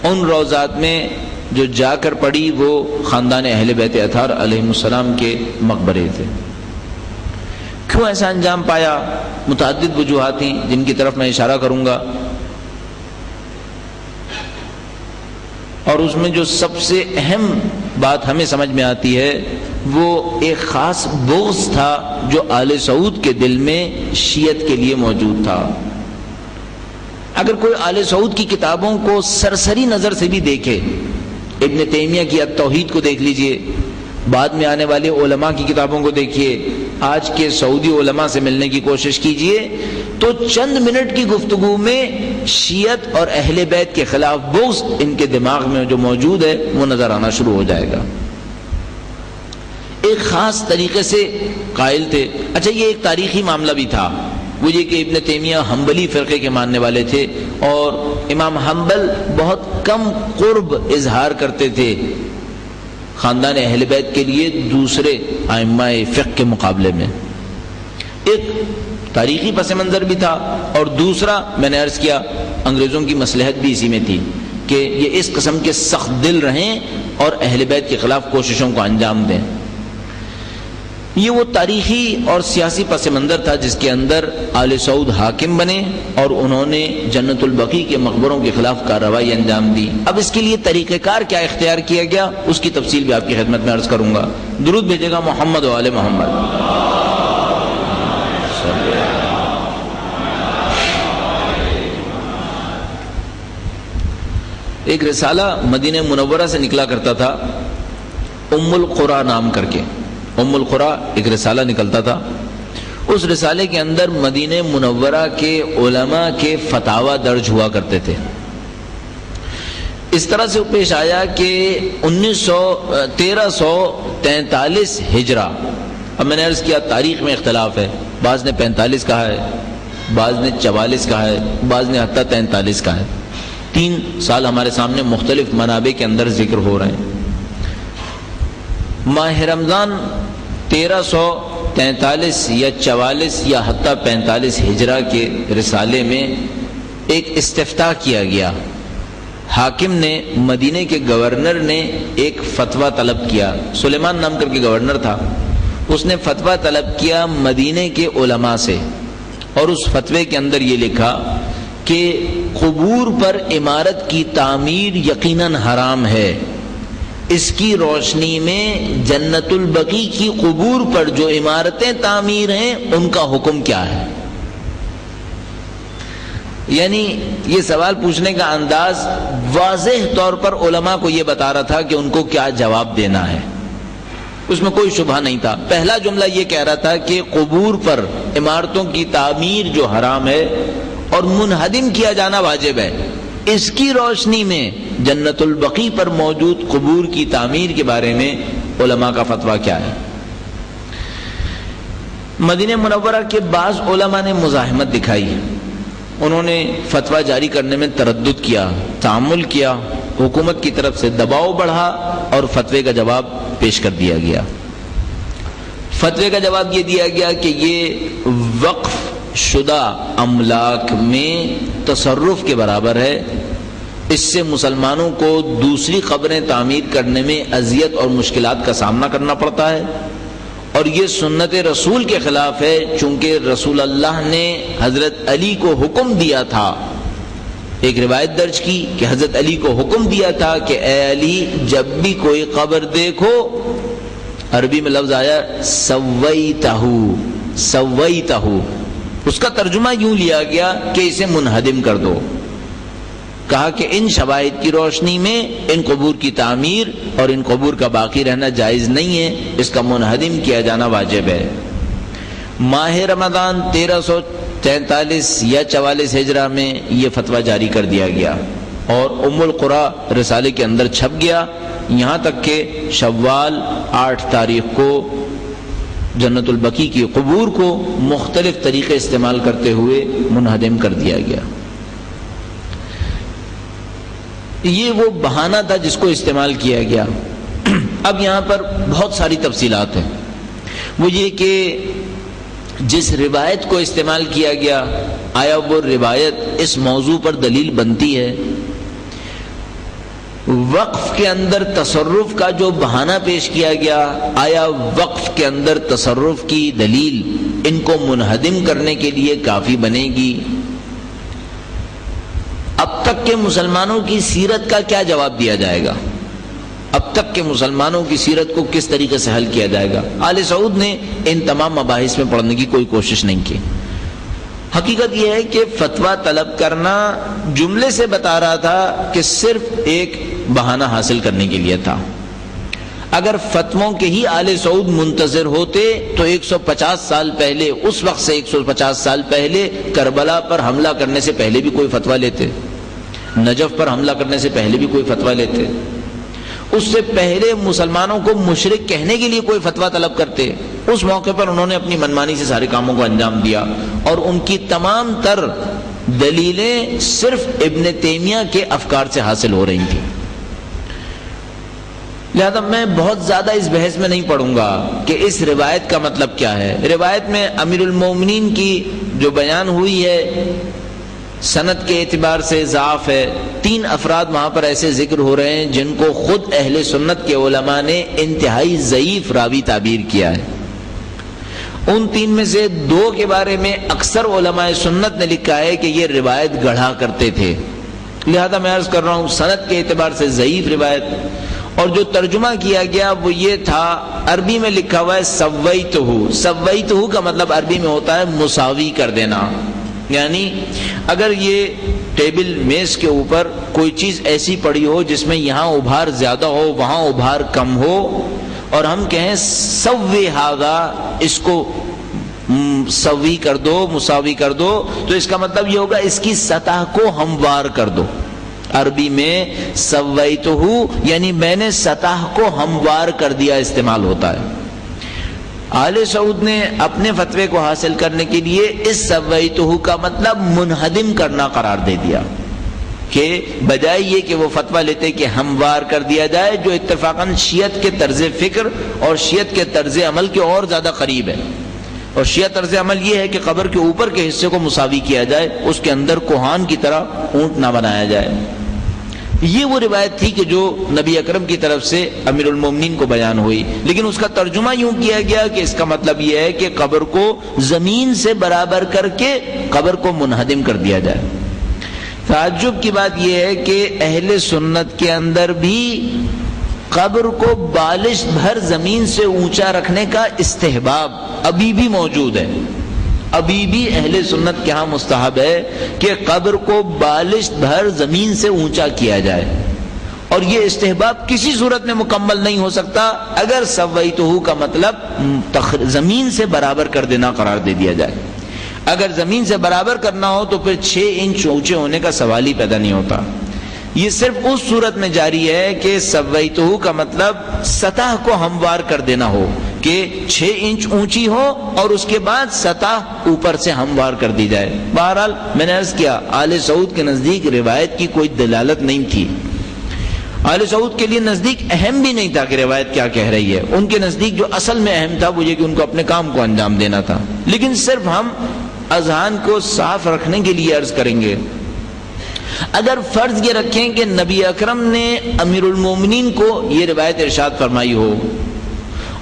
ان روضات میں جو جا کر پڑی وہ خاندان اہل بیت اطہار علیہ السلام کے مقبرے تھے۔ کیوں ایسا انجام پایا؟ متعدد وجوہات تھیں جن کی طرف میں اشارہ کروں گا، اور اس میں جو سب سے اہم بات ہمیں سمجھ میں آتی ہے وہ ایک خاص بغض تھا جو آل سعود کے دل میں شیعت کے لیے موجود تھا۔ اگر کوئی آل سعود کی کتابوں کو سرسری نظر سے بھی دیکھے، ابن تیمیہ کی التوحید کو دیکھ لیجئے، بعد میں آنے والے علماء کی کتابوں کو دیکھیے، آج کے سعودی علماء سے ملنے کی کوشش کیجئے، تو چند منٹ کی گفتگو میں شیعت اور اہل بیت کے خلاف بغض ان کے دماغ میں جو موجود ہے وہ نظر آنا شروع ہو جائے گا۔ ایک خاص طریقے سے قائل تھے۔ اچھا، یہ ایک تاریخی معاملہ بھی تھا، وہ یہ کہ ابن تیمیہ حنبلی فرقے کے ماننے والے تھے، اور امام حنبل بہت کم قرب اظہار کرتے تھے خاندان اہل بیت کے لیے دوسرے ائمہ فقہ کے مقابلے میں۔ ایک تاریخی پس منظر بھی تھا، اور دوسرا میں نے عرض کیا انگریزوں کی مصلحت بھی اسی میں تھی کہ یہ اس قسم کے سخت دل رہیں اور اہل بیت کے خلاف کوششوں کو انجام دیں۔ یہ وہ تاریخی اور سیاسی پس منظر تھا جس کے اندر آل سعود حاکم بنے اور انہوں نے جنت البقیع کے مقبروں کے خلاف کارروائی انجام دی۔ اب اس کے لیے طریقہ کار کیا اختیار کیا گیا اس کی تفصیل بھی آپ کی خدمت میں عرض کروں گا۔ درود بھیجے گا محمد و آل محمد۔ ایک رسالہ مدینہ منورہ سے نکلا کرتا تھا ام القرآن نام کر کے، ام القرآن ایک رسالہ نکلتا تھا، اس رسالے کے اندر مدینہ منورہ کے علماء کے فتاوی درج ہوا کرتے تھے۔ اس طرح سے پیش آیا کہ 1343 ہجرہ، اب میں نے عرض کیا تاریخ میں اختلاف ہے، بعض نے 45 کہا ہے، بعض نے 44 کہا ہے، بعض نے حتیٰ 43 کہا ہے۔ 3 سال ہمارے سامنے مختلف منابع کے اندر ذکر ہو رہے ہیں۔ ماہ رمضان 1343 یا 44 یا حتیٰ 45 ہجرہ کے رسالے میں ایک استفتاء کیا گیا۔ حاکم نے، مدینے کے گورنر نے ایک فتویٰ طلب کیا، سلیمان نام کر کے گورنر تھا، اس نے فتویٰ طلب کیا مدینے کے علماء سے، اور اس فتوے کے اندر یہ لکھا کہ قبور پر عمارت کی تعمیر یقیناً حرام ہے، اس کی روشنی میں جنت البقیع کی قبور پر جو عمارتیں تعمیر ہیں ان کا حکم کیا ہے؟ یعنی یہ سوال پوچھنے کا انداز واضح طور پر علماء کو یہ بتا رہا تھا کہ ان کو کیا جواب دینا ہے، اس میں کوئی شبہ نہیں تھا۔ پہلا جملہ یہ کہہ رہا تھا کہ قبور پر عمارتوں کی تعمیر جو حرام ہے اور منہدم کیا جانا واجب ہے، اس کی روشنی میں جنت البقیع پر موجود قبور کی تعمیر کے بارے میں علماء کا فتویٰ کیا ہے؟ مدینہ منورہ کے بعض علماء نے مزاحمت دکھائی، انہوں نے فتویٰ جاری کرنے میں تردد کیا، تعامل کیا، حکومت کی طرف سے دباؤ بڑھا اور فتوے کا جواب پیش کر دیا گیا۔ فتوے کا جواب یہ دیا گیا کہ یہ وقف شدہ املاک میں تصرف کے برابر ہے، اس سے مسلمانوں کو دوسری قبریں تعمیر کرنے میں اذیت اور مشکلات کا سامنا کرنا پڑتا ہے، اور یہ سنت رسول کے خلاف ہے، چونکہ رسول اللہ نے حضرت علی کو حکم دیا تھا ایک روایت درج کی کہ حضرت علی کو حکم دیا تھا کہ اے علی جب بھی کوئی قبر دیکھو، عربی میں لفظ آیا سویتہ، سویتہ، اس کا ترجمہ یوں لیا گیا کہ اسے منہدم کر دو. کہا کہ ان شواہد کی روشنی میں ان قبور کی تعمیر اور ان قبور کا باقی رہنا جائز نہیں ہے، اس کا منہدم کیا جانا واجب ہے. ماہ رمضان 1343 یا 44 ہجرہ میں یہ فتویٰ جاری کر دیا گیا اور ام القرا رسالے کے اندر چھپ گیا، یہاں تک کہ شوال 8 تاریخ کو جنت البقیع کی قبور کو مختلف طریقے استعمال کرتے ہوئے منہدم کر دیا گیا. یہ وہ بہانہ تھا جس کو استعمال کیا گیا. اب یہاں پر بہت ساری تفصیلات ہیں. وہ یہ کہ جس روایت کو استعمال کیا گیا، آیا وہ روایت اس موضوع پر دلیل بنتی ہے؟ وقف کے اندر تصرف کا جو بہانہ پیش کیا گیا، آیا وقف کے اندر تصرف کی دلیل ان کو منہدم کرنے کے لیے کافی بنے گی؟ اب تک کے مسلمانوں کی سیرت کا کیا جواب دیا جائے گا؟ اب تک کے مسلمانوں کی سیرت کو کس طریقے سے حل کیا جائے گا؟ آل سعود نے ان تمام مباحث میں پڑھنے کی کوئی کوشش نہیں کی. حقیقت یہ ہے کہ فتویٰ طلب کرنا جملے سے بتا رہا تھا کہ صرف ایک بہانہ حاصل کرنے کے لیے تھا. اگر فتووں کے ہی آل سعود منتظر ہوتے تو 150 سال پہلے، اس وقت سے 150 سال پہلے کربلا پر حملہ کرنے سے پہلے بھی کوئی فتویٰ لیتے، نجف پر حملہ کرنے سے پہلے بھی کوئی فتویٰ لیتے، اس سے پہلے مسلمانوں کو مشرک کہنے کے لیے کوئی فتویٰ طلب کرتے. اس موقع پر انہوں نے اپنی منمانی سے سارے کاموں کو انجام دیا اور ان کی تمام تر دلیلیں صرف ابن تیمیہ کے افکار سے حاصل ہو رہی تھیں. لہذا میں بہت زیادہ اس بحث میں نہیں پڑھوں گا کہ اس روایت کا مطلب کیا ہے. روایت میں امیر المومنین کی جو بیان ہوئی ہے سند کے اعتبار سے ضعف ہے. 3 افراد وہاں پر ایسے ذکر ہو رہے ہیں جن کو خود اہل سنت کے علماء نے انتہائی ضعیف راوی تعبیر کیا ہے. ان 3 میں سے 2 کے بارے میں اکثر علماء سنت نے لکھا ہے کہ یہ روایت گڑھا کرتے تھے. لہذا میں عرض کر رہا ہوں سند کے اعتبار سے ضعیف روایت. اور جو ترجمہ کیا گیا وہ یہ تھا، عربی میں لکھا ہوا ہے سویتہ. سویتہ کا مطلب عربی میں ہوتا ہے مساوی کر دینا. یعنی اگر یہ ٹیبل میز کے اوپر کوئی چیز ایسی پڑی ہو جس میں یہاں ابھار زیادہ ہو وہاں ابھار کم ہو، اور ہم کہیں سوی ھذا، اس کو سوی کر دو، مساوی کر دو، تو اس کا مطلب یہ ہوگا اس کی سطح کو ہموار کر دو. عربی میں سویتہ یعنی میں نے سطح کو ہموار کر دیا استعمال ہوتا ہے. آل سعود نے اپنے فتوے کو حاصل کرنے کے لیے اس سویتہ کا مطلب منہدم کرنا قرار دے دیا، کہ بجائے یہ کہ وہ فتویٰ لیتے کہ ہموار کر دیا جائے، جو اتفاقاً شیعت کے طرز فکر اور شیعت کے طرز عمل کے اور زیادہ قریب ہے. اور شیعہ طرز عمل یہ ہے کہ قبر کے اوپر کے حصے کو مساوی کیا جائے، اس کے اندر کوہان کی طرح اونٹ نہ بنایا جائے. یہ وہ روایت تھی کہ جو نبی اکرم کی طرف سے امیر المومنین کو بیان ہوئی، لیکن اس کا ترجمہ یوں کیا گیا کہ اس کا مطلب یہ ہے کہ قبر کو زمین سے برابر کر کے قبر کو منہدم کر دیا جائے. تعجب کی بات یہ ہے کہ اہل سنت کے اندر بھی قبر کو بالشت بھر زمین سے اونچا رکھنے کا استحباب ابھی بھی موجود ہے. ابھی بھی اہل سنت کے ہاں مستحب ہے کہ قبر کو بالشت بھر زمین سے اونچا کیا جائے، اور یہ استحباب کسی صورت میں مکمل نہیں ہو سکتا اگر سویتہ کا مطلب زمین سے برابر کر دینا قرار دے دیا جائے. اگر زمین سے برابر کرنا ہو تو پھر 6 انچ اونچے ہونے کا سوال ہی پیدا نہیں ہوتا. یہ صرف اس صورت میں جاری ہے کہ سویتہ کا مطلب سطح کو ہموار کر دینا ہو، کہ 6 انچ اونچی ہو اور اس کے بعد سطح اوپر سے ہموار کر دی جائے. بہرحال میں نے عرض کیا آل سعود کے نزدیک روایت کی کوئی دلالت نہیں تھی. آل سعود کے لیے نزدیک اہم بھی نہیں تھا کہ روایت کیا کہہ رہی ہے. ان کے نزدیک جو اصل میں اہم تھا وہ یہ کہ ان کو اپنے کام کو انجام دینا تھا. لیکن صرف ہم اذہان کو صاف رکھنے کے لیے عرض کریں گے، اگر فرض یہ رکھیں کہ نبی اکرم نے امیر المومنین کو یہ روایت ارشاد فرمائی ہو،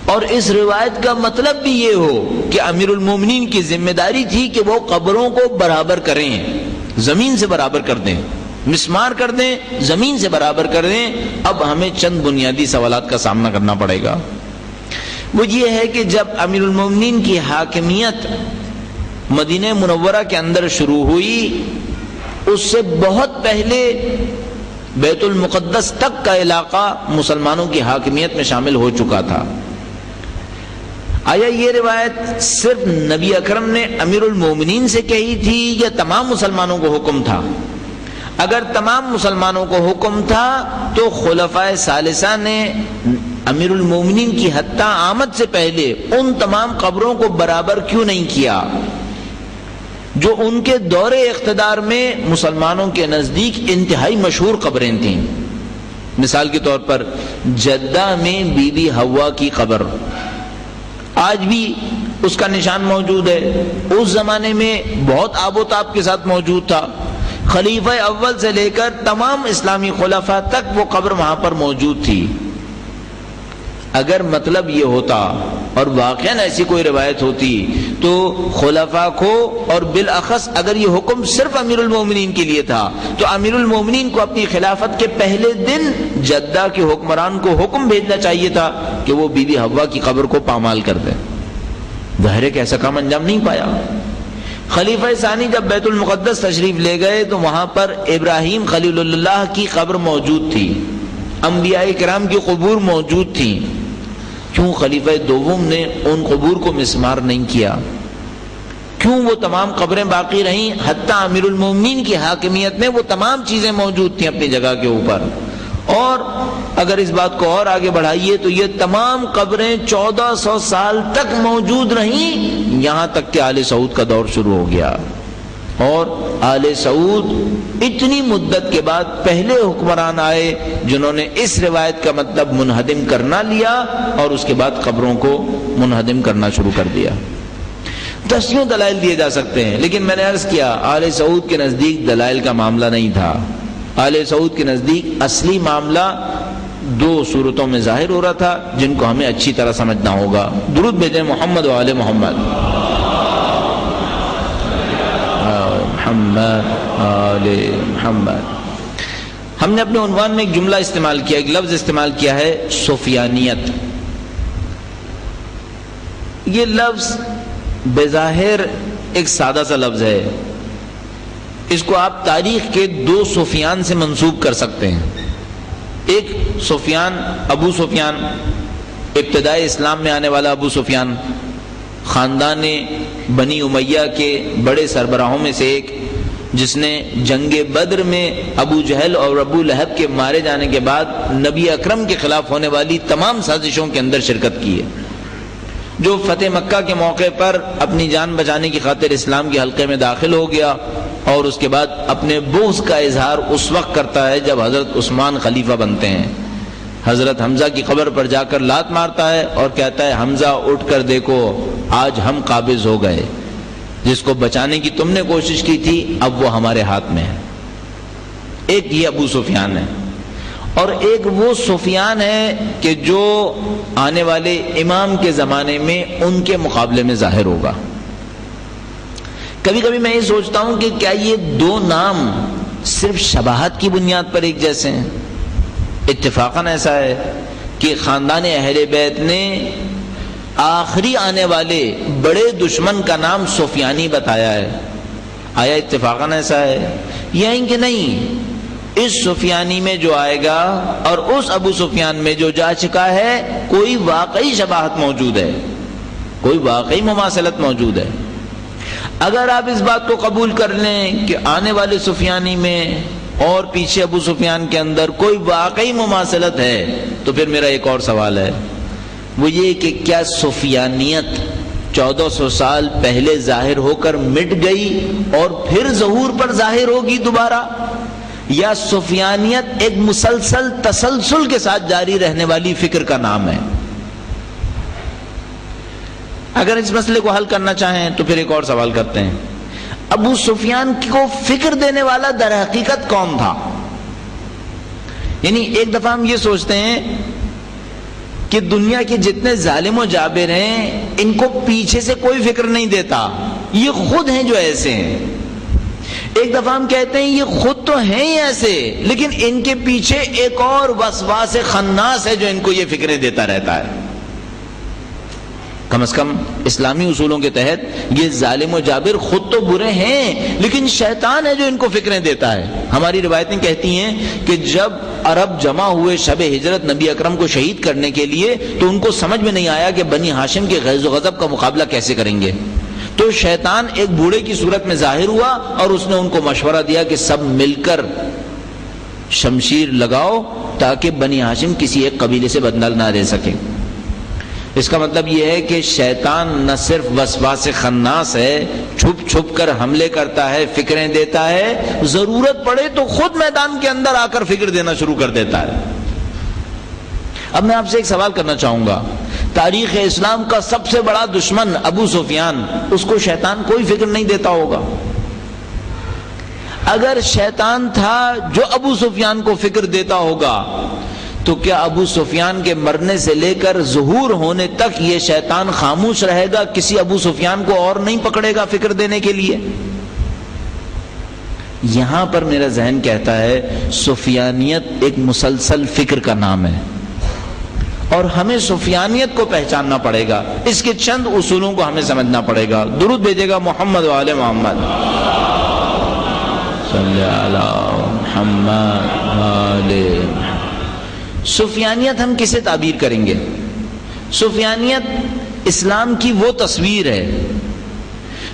اور اس روایت کا مطلب بھی یہ ہو کہ امیر المومنین کی ذمہ داری تھی کہ وہ قبروں کو برابر کریں، زمین سے برابر کر دیں، مسمار کر دیں، زمین سے برابر کر دیں. اب ہمیں چند بنیادی سوالات کا سامنا کرنا پڑے گا. وہ یہ ہے کہ جب امیر المومنین کی حاکمیت مدینہ منورہ کے اندر شروع ہوئی، اس سے بہت پہلے بیت المقدس تک کا علاقہ مسلمانوں کی حاکمیت میں شامل ہو چکا تھا. آیا یہ روایت صرف نبی اکرم نے امیر المومنین سے کہی تھی یا تمام مسلمانوں کو حکم تھا؟ اگر تمام مسلمانوں کو حکم تھا تو خلفائے ثالثہ نے امیر المومنین کی حتی آمد سے پہلے ان تمام قبروں کو برابر کیوں نہیں کیا جو ان کے دور اقتدار میں مسلمانوں کے نزدیک انتہائی مشہور قبریں تھیں؟ مثال کے طور پر جدہ میں بی بی حوا کی قبر آج بھی اس کا نشان موجود ہے. اس زمانے میں بہت آب و تاب کے ساتھ موجود تھا. خلیفہ اول سے لے کر تمام اسلامی خلفاء تک وہ قبر وہاں پر موجود تھی. اگر مطلب یہ ہوتا اور واقعاً ایسی کوئی روایت ہوتی تو خلفاء کو، اور بالاخص اگر یہ حکم صرف امیر المومنین کے لیے تھا، تو امیر المومنین کو اپنی خلافت کے پہلے دن جدہ کے حکمران کو حکم بھیجنا چاہیے تھا کہ وہ بی بی حوا کی قبر کو پامال کر دیں. ظاہر ہے کہ ایسا کام انجام نہیں پایا. خلیفہ ثانی جب بیت المقدس تشریف لے گئے تو وہاں پر ابراہیم خلیل اللہ کی قبر موجود تھی، انبیاء کرام کی قبور موجود تھیں. کیوں خلیفہ دوم نے ان قبور کو مسمار نہیں کیا؟ کیوں وہ تمام قبریں باقی رہیں؟ حتیٰ امیر المومنین کی حاکمیت میں وہ تمام چیزیں موجود تھیں اپنی جگہ کے اوپر. اور اگر اس بات کو اور آگے بڑھائیے تو یہ تمام قبریں 1400 سال تک موجود رہیں، یہاں تک کہ آل سعود کا دور شروع ہو گیا. اور آل سعود اتنی مدت کے بعد پہلے حکمران آئے جنہوں نے اس روایت کا مطلب منہدم کرنا لیا اور اس کے بعد قبروں کو منہدم کرنا شروع کر دیا. دسیوں دلائل دیے جا سکتے ہیں، لیکن میں نے عرض کیا آل سعود کے نزدیک دلائل کا معاملہ نہیں تھا. آل سعود کے نزدیک اصلی معاملہ دو صورتوں میں ظاہر ہو رہا تھا جن کو ہمیں اچھی طرح سمجھنا ہوگا. درود بھیجیں محمد و آل محمد. محمد آل محمد. ہم نے اپنے عنوان میں ایک جملہ استعمال کیا، ایک لفظ استعمال کیا ہے، سفیانیت. یہ لفظ بظاہر ایک سادہ سا لفظ ہے. اس کو آپ تاریخ کے دو سفیان سے منسوب کر سکتے ہیں. ایک سفیان ابو سفیان، ابتدائی اسلام میں آنے والا ابو سفیان، خاندان بنی امیہ کے بڑے سربراہوں میں سے ایک، جس نے جنگ بدر میں ابو جہل اور ابو لہب کے مارے جانے کے بعد نبی اکرم کے خلاف ہونے والی تمام سازشوں کے اندر شرکت کی ہے، جو فتح مکہ کے موقع پر اپنی جان بچانے کی خاطر اسلام کے حلقے میں داخل ہو گیا اور اس کے بعد اپنے بغض کا اظہار اس وقت کرتا ہے جب حضرت عثمان خلیفہ بنتے ہیں. حضرت حمزہ کی قبر پر جا کر لات مارتا ہے اور کہتا ہے حمزہ اٹھ کر دیکھو، آج ہم قابض ہو گئے، جس کو بچانے کی تم نے کوشش کی تھی اب وہ ہمارے ہاتھ میں ہے. ایک یہ ابو سفیان ہے، اور ایک وہ سفیان ہے کہ جو آنے والے امام کے زمانے میں ان کے مقابلے میں ظاہر ہوگا. کبھی کبھی میں یہ سوچتا ہوں کہ کیا یہ دو نام صرف شباہت کی بنیاد پر ایک جیسے ہیں؟ اتفاقاً ایسا ہے کہ خاندان اہل بیت نے آخری آنے والے بڑے دشمن کا نام سفیانی بتایا ہے. آیا اتفاقاً ایسا ہے یا کہ نہیں؟ اس سفیانی میں جو آئے گا اور اس ابو سفیان میں جو جا چکا ہے کوئی واقعی شباہت موجود ہے، کوئی واقعی مماثلت موجود ہے. اگر آپ اس بات کو قبول کر لیں کہ آنے والے سفیانی میں اور پیچھے ابو سفیان کے اندر کوئی واقعی مماثلت ہے تو پھر میرا ایک اور سوال ہے، وہ یہ کہ کیا سفیانیت 1400 سال پہلے ظاہر ہو کر مٹ گئی اور پھر ظہور پر ظاہر ہوگی دوبارہ، یا سفیانیت ایک مسلسل تسلسل کے ساتھ جاری رہنے والی فکر کا نام ہے؟ اگر اس مسئلے کو حل کرنا چاہیں تو پھر ایک اور سوال کرتے ہیں، ابو سفیان کو فکر دینے والا در حقیقت کون تھا؟ یعنی ایک دفعہ ہم یہ سوچتے ہیں کہ دنیا کے جتنے ظالم و جابر ہیں ان کو پیچھے سے کوئی فکر نہیں دیتا، یہ خود ہیں جو ایسے ہیں. ایک دفعہ ہم کہتے ہیں یہ خود تو ہیں ہی ایسے، لیکن ان کے پیچھے ایک اور وسواس خناس ہے جو ان کو یہ فکریں دیتا رہتا ہے۔ کم از کم اسلامی اصولوں کے تحت یہ ظالم و جابر خود تو برے ہیں، لیکن شیطان ہے جو ان کو فکریں دیتا ہے۔ ہماری روایتیں کہتی ہیں کہ جب عرب جمع ہوئے شب ہجرت نبی اکرم کو شہید کرنے کے لیے، تو ان کو سمجھ میں نہیں آیا کہ بنی ہاشم کے غیظ و غضب کا مقابلہ کیسے کریں گے، تو شیطان ایک بوڑھے کی صورت میں ظاہر ہوا اور اس نے ان کو مشورہ دیا کہ سب مل کر شمشیر لگاؤ تاکہ بنی ہاشم کسی ایک قبیلے سے بدلہ نہ دے سکے۔ اس کا مطلب یہ ہے کہ شیطان نہ صرف وسواس خناس ہے، چھپ چھپ کر حملے کرتا ہے، فکریں دیتا ہے، ضرورت پڑے تو خود میدان کے اندر آ کر فکر دینا شروع کر دیتا ہے۔ اب میں آپ سے ایک سوال کرنا چاہوں گا، تاریخ اسلام کا سب سے بڑا دشمن ابو سفیان، اس کو شیطان کوئی فکر نہیں دیتا ہوگا؟ اگر شیطان تھا جو ابو سفیان کو فکر دیتا ہوگا تو کیا ابو سفیان کے مرنے سے لے کر ظہور ہونے تک یہ شیطان خاموش رہے گا، کسی ابو سفیان کو اور نہیں پکڑے گا فکر دینے کے لیے؟ یہاں پر میرا ذہن کہتا ہے سفیانیت ایک مسلسل فکر کا نام ہے، اور ہمیں سفیانیت کو پہچاننا پڑے گا، اس کے چند اصولوں کو ہمیں سمجھنا پڑے گا۔ درود بھیجے گا محمد و آل محمد، صلی اللہ محمد و آل محمد۔ سفیانیت ہم کسے تعبیر کریں گے؟ سفیانیت اسلام کی وہ تصویر ہے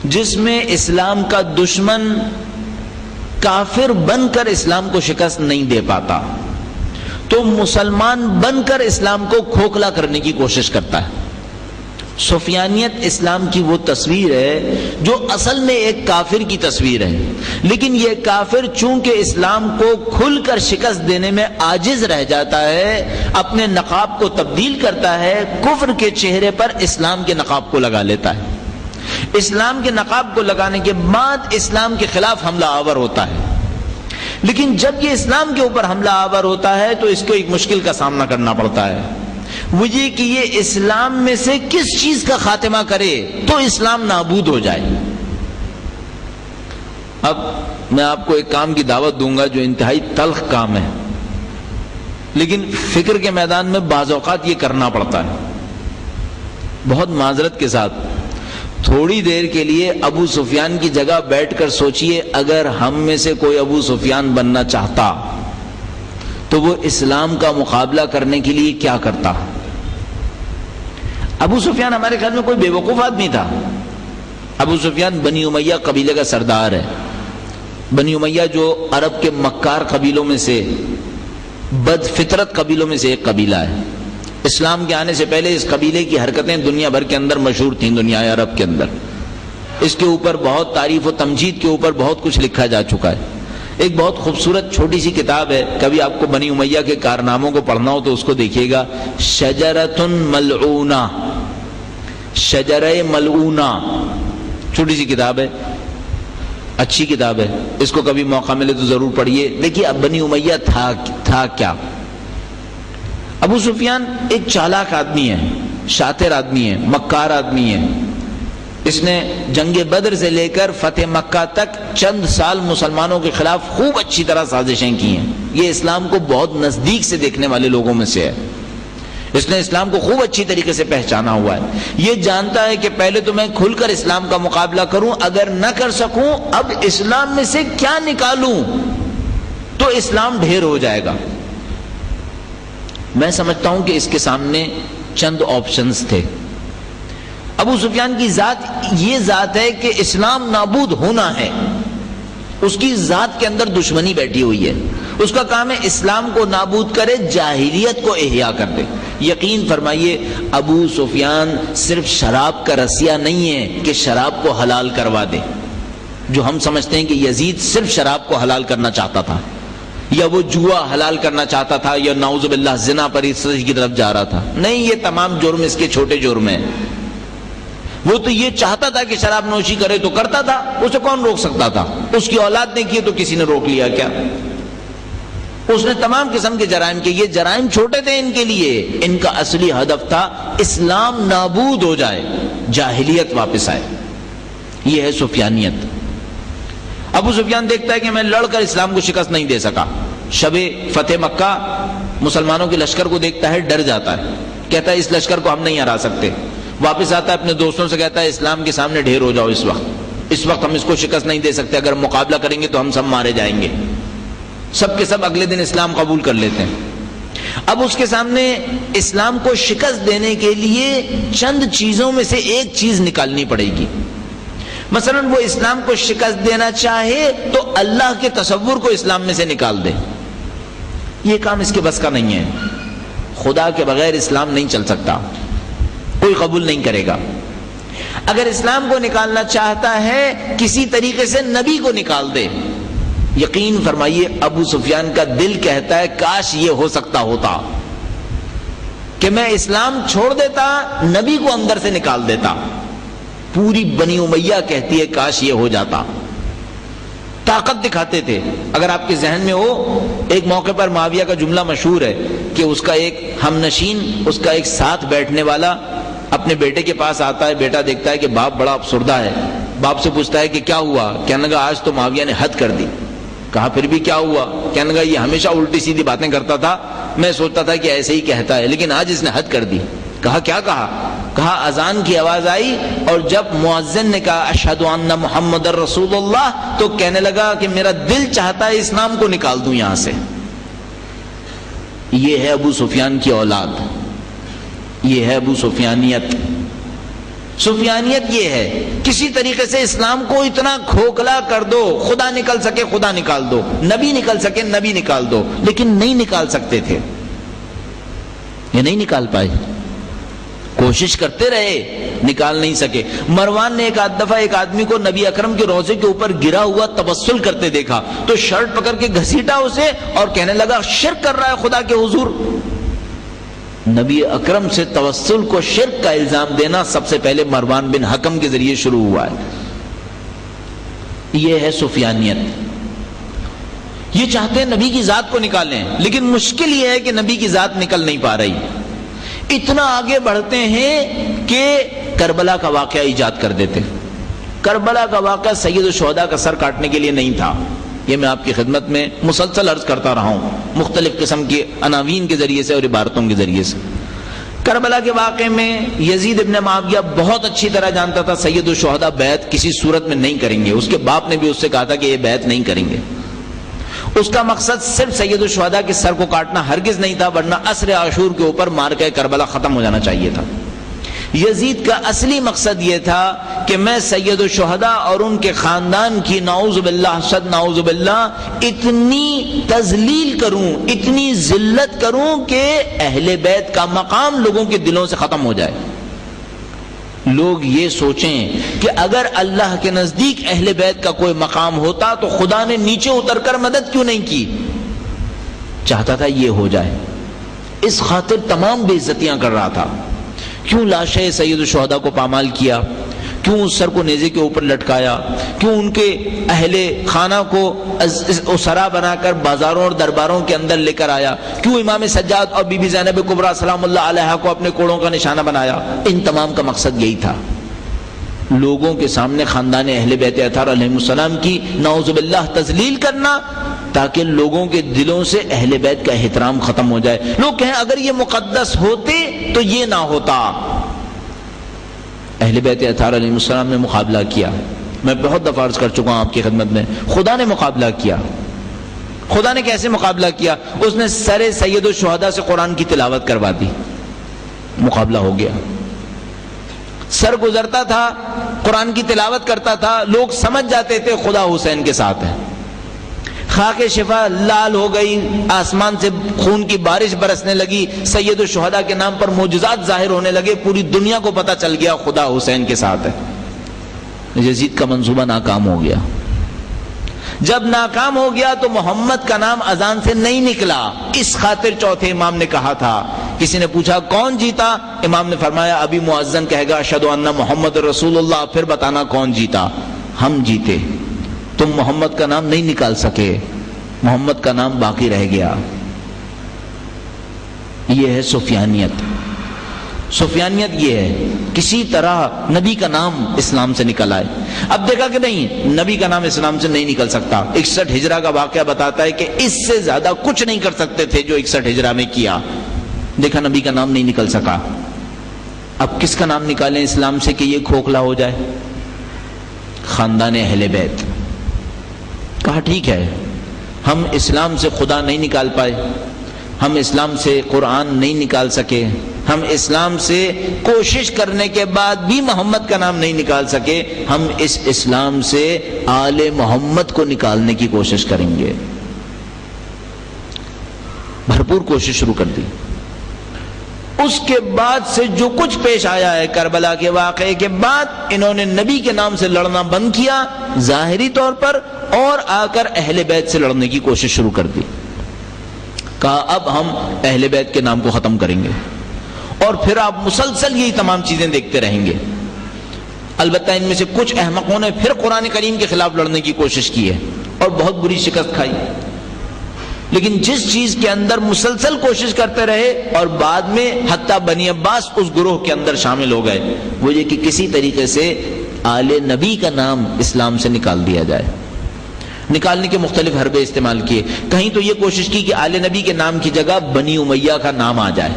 جس میں اسلام کا دشمن کافر بن کر اسلام کو شکست نہیں دے پاتا، تو مسلمان بن کر اسلام کو کھوکھلا کرنے کی کوشش کرتا ہے۔ سفیانیت اسلام کی وہ تصویر ہے جو اصل میں ایک کافر کی تصویر ہے، لیکن یہ کافر چونکہ اسلام کو کھل کر شکست دینے میں عاجز رہ جاتا ہے، اپنے نقاب کو تبدیل کرتا ہے، کفر کے چہرے پر اسلام کے نقاب کو لگا لیتا ہے، اسلام کے نقاب کو لگانے کے بعد اسلام کے خلاف حملہ آور ہوتا ہے۔ لیکن جب یہ اسلام کے اوپر حملہ آور ہوتا ہے تو اس کو ایک مشکل کا سامنا کرنا پڑتا ہے، وہ یہ کہ یہ اسلام میں سے کس چیز کا خاتمہ کرے تو اسلام نابود ہو جائے۔ اب میں آپ کو ایک کام کی دعوت دوں گا جو انتہائی تلخ کام ہے، لیکن فکر کے میدان میں بعض اوقات یہ کرنا پڑتا ہے۔ بہت معذرت کے ساتھ تھوڑی دیر کے لیے ابو سفیان کی جگہ بیٹھ کر سوچئے، اگر ہم میں سے کوئی ابو سفیان بننا چاہتا تو وہ اسلام کا مقابلہ کرنے کے لیے کیا کرتا؟ ابو سفیان ہمارے خیال میں کوئی بے وقوف آدمی تھا۔ ابو سفیان بنی امیہ قبیلے کا سردار ہے۔ بنی امیہ جو عرب کے مکار قبیلوں میں سے، بد فطرت قبیلوں میں سے ایک قبیلہ ہے۔ اسلام کے آنے سے پہلے اس قبیلے کی حرکتیں دنیا بھر کے اندر مشہور تھیں، دنیا عرب کے اندر۔ اس کے اوپر بہت تعریف و تمجید کے اوپر بہت کچھ لکھا جا چکا ہے۔ ایک بہت خوبصورت چھوٹی سی کتاب ہے، کبھی آپ کو بنی امیہ کے کارناموں کو پڑھنا ہو تو اس کو دیکھیے گا، شجرۃ ملعونہ، شجرہ ملعونہ، چھوٹی سی کتاب ہے، اچھی کتاب ہے، اس کو کبھی موقع ملے تو ضرور پڑھیے۔ دیکھیے اب بنی امیہ تھا کیا؟ ابو سفیان ایک چالاک آدمی ہے، شاطر آدمی ہے، مکار آدمی ہے۔ اس نے جنگ بدر سے لے کر فتح مکہ تک چند سال مسلمانوں کے خلاف خوب اچھی طرح سازشیں کی ہیں۔ یہ اسلام کو بہت نزدیک سے دیکھنے والے لوگوں میں سے ہے۔ اس نے اسلام کو خوب اچھی طریقے سے پہچانا ہوا ہے۔ یہ جانتا ہے کہ پہلے تو میں کھل کر اسلام کا مقابلہ کروں، اگر نہ کر سکوں اب اسلام میں سے کیا نکالوں تو اسلام ڈھیر ہو جائے گا۔ میں سمجھتا ہوں کہ اس کے سامنے چند آپشنز تھے۔ ابو سفیان کی ذات یہ ذات ہے کہ اسلام نابود ہونا ہے، اس کی ذات کے اندر دشمنی بیٹھی ہوئی ہے۔ اس کا کام ہے اسلام کو نابود کرے، جاہلیت کو احیا کر دے۔ یقین فرمائیے ابو سفیان صرف شراب کا رسیہ نہیں ہے کہ شراب کو حلال کروا دے، جو ہم سمجھتے ہیں کہ یزید صرف شراب کو حلال کرنا چاہتا تھا، یا وہ جوا حلال کرنا چاہتا تھا، یا نعوذ باللہ زنا پر اس کی طرف جا رہا تھا۔ نہیں، یہ تمام جرم اس کے چھوٹے جرم ہیں۔ وہ تو یہ چاہتا تھا کہ شراب نوشی کرے تو کرتا تھا، اسے کون روک سکتا تھا؟ اس کی اولاد نے کیے تو کسی نے روک لیا کیا؟ اس نے تمام قسم کے جرائم کے، یہ جرائم چھوٹے تھے ان کے لیے، ان کا اصلی ہدف تھا اسلام نابود ہو جائے، جاہلیت واپس آئے۔ یہ ہے سفیانیت۔ ابو سفیان دیکھتا ہے کہ میں لڑ کر اسلام کو شکست نہیں دے سکا. شب فتح مکہ مسلمانوں کے لشکر کو دیکھتا ہے، ڈر جاتا ہے، کہتا ہے اس لشکر کو ہم نہیں ہرا سکتے. واپس آتا ہے اپنے دوستوں سے کہتا ہے اسلام کے سامنے ڈھیر ہو جاؤ، اس وقت ہم اس کو شکست نہیں دے سکتے، اگر مقابلہ کریں گے تو ہم سب مارے جائیں گے. سب کے سب اگلے دن اسلام قبول کر لیتے ہیں. اب اس کے سامنے اسلام کو شکست دینے کے لیے چند چیزوں میں سے ایک چیز نکالنی پڑے گی. مثلا وہ اسلام کو شکست دینا چاہے تو اللہ کے تصور کو اسلام میں سے نکال دے. یہ کام اس کے بس کا نہیں ہے. خدا کے بغیر اسلام نہیں چل سکتا، کوئی قبول نہیں کرے گا. اگر اسلام کو نکالنا چاہتا ہے کسی طریقے سے نبی کو نکال دے. یقین فرمائیے ابو سفیان کا دل کہتا ہے کاش یہ ہو سکتا ہوتا کہ میں اسلام چھوڑ دیتا، نبی کو اندر سے نکال دیتا. پوری بنی امیہ کہتی ہے کاش یہ ہو جاتا. طاقت دکھاتے تھے. اگر آپ کے ذہن میں ہو، ایک موقع پر معاویہ کا جملہ مشہور ہے کہ اس کا ایک ہم نشین، اس کا ایک ساتھ بیٹھنے والا اپنے بیٹے کے پاس آتا ہے. بیٹا دیکھتا ہے کہ باپ بڑا افسردہ ہے. باپ سے پوچھتا ہے کہ کیا ہوا؟ کہنے لگا آج تو معاویہ نے حد کر دی. کہا پھر بھی کیا ہوا؟ کہنے لگا یہ ہمیشہ الٹی سیدھی باتیں کرتا تھا، میں سوچتا تھا کہ ایسے ہی کہتا ہے، لیکن آج اس نے حد کر دی. کہا کیا کہا؟ کہا اذان کی آواز آئی اور جب مؤذن نے کہا اشہد ان محمد رسول اللہ تو کہنے لگا کہ میرا دل چاہتا ہے اسلام کو نکال دوں یہاں سے. یہ ہے ابو سفیان کی اولاد، یہ ہے ابو سفیانیت. سفیانیت یہ ہے کسی طریقے سے اسلام کو اتنا کھوکھلا کر دو، خدا نکل سکے خدا نکال دو، نبی نکل سکے نبی نکال دو. لیکن نہیں نکال سکتے تھے، یہ نہیں نکال پائے. کوشش کرتے رہے، نکال نہیں سکے. مروان نے ایک آدھ دفعہ ایک آدمی کو نبی اکرم کے روضے کے اوپر گرا ہوا تبسل کرتے دیکھا تو شرٹ پکڑ کے گھسیٹا اسے اور کہنے لگا شرک کر رہا ہے خدا کے حضور. نبی اکرم سے توسل کو شرک کا الزام دینا سب سے پہلے مروان بن حکم کے ذریعے شروع ہوا ہے. یہ ہے سفیانیت. یہ چاہتے ہیں نبی کی ذات کو نکالیں، لیکن مشکل یہ ہے کہ نبی کی ذات نکل نہیں پا رہی. اتنا آگے بڑھتے ہیں کہ کربلا کا واقعہ ایجاد کر دیتے. کربلا کا واقعہ سید الشہداء کا سر کاٹنے کے لیے نہیں تھا. یہ میں آپ کی خدمت میں مسلسل عرض کرتا رہا ہوں مختلف قسم کے عناوین کے ذریعے سے اور عبارتوں کے ذریعے سے. کربلا کے واقعے میں یزید ابن معاویہ بہت اچھی طرح جانتا تھا سید الشہداء بیعت کسی صورت میں نہیں کریں گے. اس کے باپ نے بھی اس سے کہا تھا کہ یہ بیعت نہیں کریں گے. اس کا مقصد صرف سید الشہداء کے سر کو کاٹنا ہرگز نہیں تھا، ورنہ عصر عاشور کے اوپر معرکہ کربلا ختم ہو جانا چاہیے تھا. یزید کا اصلی مقصد یہ تھا کہ میں سید الشہداء اور ان کے خاندان کی نعوذ باللہ صد نعوذ باللہ اتنی تذلیل کروں، اتنی ذلت کروں کہ اہل بیت کا مقام لوگوں کے دلوں سے ختم ہو جائے. لوگ یہ سوچیں کہ اگر اللہ کے نزدیک اہل بیت کا کوئی مقام ہوتا تو خدا نے نیچے اتر کر مدد کیوں نہیں کی. چاہتا تھا یہ ہو جائے، اس خاطر تمام بے عزتیاں کر رہا تھا. کیوں لاشیں سید الشہداء کو پامال کیا، کیوں اس سر کو نیزے کے اوپر لٹکایا، کیوں ان کے اہل خانہ کو اسرا بنا کر بازاروں اور درباروں کے اندر لے کر آیا، کیوں امام سجاد اور بی بی زینب کبریٰ سلام اللہ علیہا کو اپنے کوڑوں کا نشانہ بنایا. ان تمام کا مقصد یہی تھا، لوگوں کے سامنے خاندان اہل بیت اطہار علیہ السلام کی نعوذ باللہ تذلیل کرنا تاکہ لوگوں کے دلوں سے اہل بیت کا احترام ختم ہو جائے. لوگ کہیں اگر یہ مقدس ہوتے تو یہ نہ ہوتا. اہل بیت اطہار علیہ السلام نے مقابلہ کیا. میں بہت دفعہ عرض کر چکا ہوں آپ کی خدمت میں، خدا نے مقابلہ کیا. خدا نے کیسے مقابلہ کیا؟ اس نے سر سید الشہداء سے قرآن کی تلاوت کروا دی، مقابلہ ہو گیا. سر گزرتا تھا، قرآن کی تلاوت کرتا تھا، لوگ سمجھ جاتے تھے خدا حسین کے ساتھ ہے. خاک شفا لال ہو گئی، آسمان سے خون کی بارش برسنے لگی، سید الشہداء کے نام پر معجزات ظاہر ہونے لگے، پوری دنیا کو پتہ چل گیا خدا حسین کے ساتھ ہے. یزید کا منصوبہ ناکام ہو گیا. جب ناکام ہو گیا تو محمد کا نام اذان سے نہیں نکلا. اس خاطر چوتھے امام نے کہا تھا، کسی نے پوچھا کون جیتا؟ امام نے فرمایا ابھی مؤذن کہے گا اشہد ان محمد رسول اللہ، پھر بتانا کون جیتا. ہم جیتے، تم محمد کا نام نہیں نکال سکے، محمد کا نام باقی رہ گیا. یہ ہے سفیانیت. سفیانیت یہ ہے کسی طرح نبی کا نام اسلام سے نکل آئے. اب دیکھا کہ نہیں، نبی کا نام اسلام سے نہیں نکل سکتا. 61 ہجرہ کا واقعہ بتاتا ہے کہ اس سے زیادہ کچھ نہیں کر سکتے تھے جو 61 ہجرہ میں کیا. دیکھا نبی کا نام نہیں نکل سکا. اب کس کا نام نکالیں اسلام سے کہ یہ کھوکھلا ہو جائے؟ خاندان اہل بیت. کہا ٹھیک ہے، ہم اسلام سے خدا نہیں نکال پائے، ہم اسلام سے قرآن نہیں نکال سکے، ہم اسلام سے کوشش کرنے کے بعد بھی محمد کا نام نہیں نکال سکے، ہم اس اسلام سے آل محمد کو نکالنے کی کوشش کریں گے. بھرپور کوشش شروع کر دی. اس کے بعد سے جو کچھ پیش آیا ہے کربلا کے واقعے کے بعد، انہوں نے نبی کے نام سے لڑنا بند کیا ظاہری طور پر، اور آ کر اہل بیت سے لڑنے کی کوشش شروع کر دی. کہا اب ہم اہل بیت کے نام کو ختم کریں گے، اور پھر آپ مسلسل یہی تمام چیزیں دیکھتے رہیں گے. البتہ ان میں سے کچھ احمقوں نے پھر قرآن کریم کے خلاف لڑنے کی کوشش کی ہے اور بہت بری شکست کھائی. لیکن جس چیز کے اندر مسلسل کوشش کرتے رہے اور بعد میں حتیٰ بنی عباس اس گروہ کے اندر شامل ہو گئے، وہ یہ کہ کسی طریقے سے آل نبی کا نام اسلام سے نکال دیا جائے. نکالنے کے مختلف حربے استعمال کیے. کہیں تو یہ کوشش کی کہ آل نبی کے نام کی جگہ بنی امیہ کا نام آ جائے.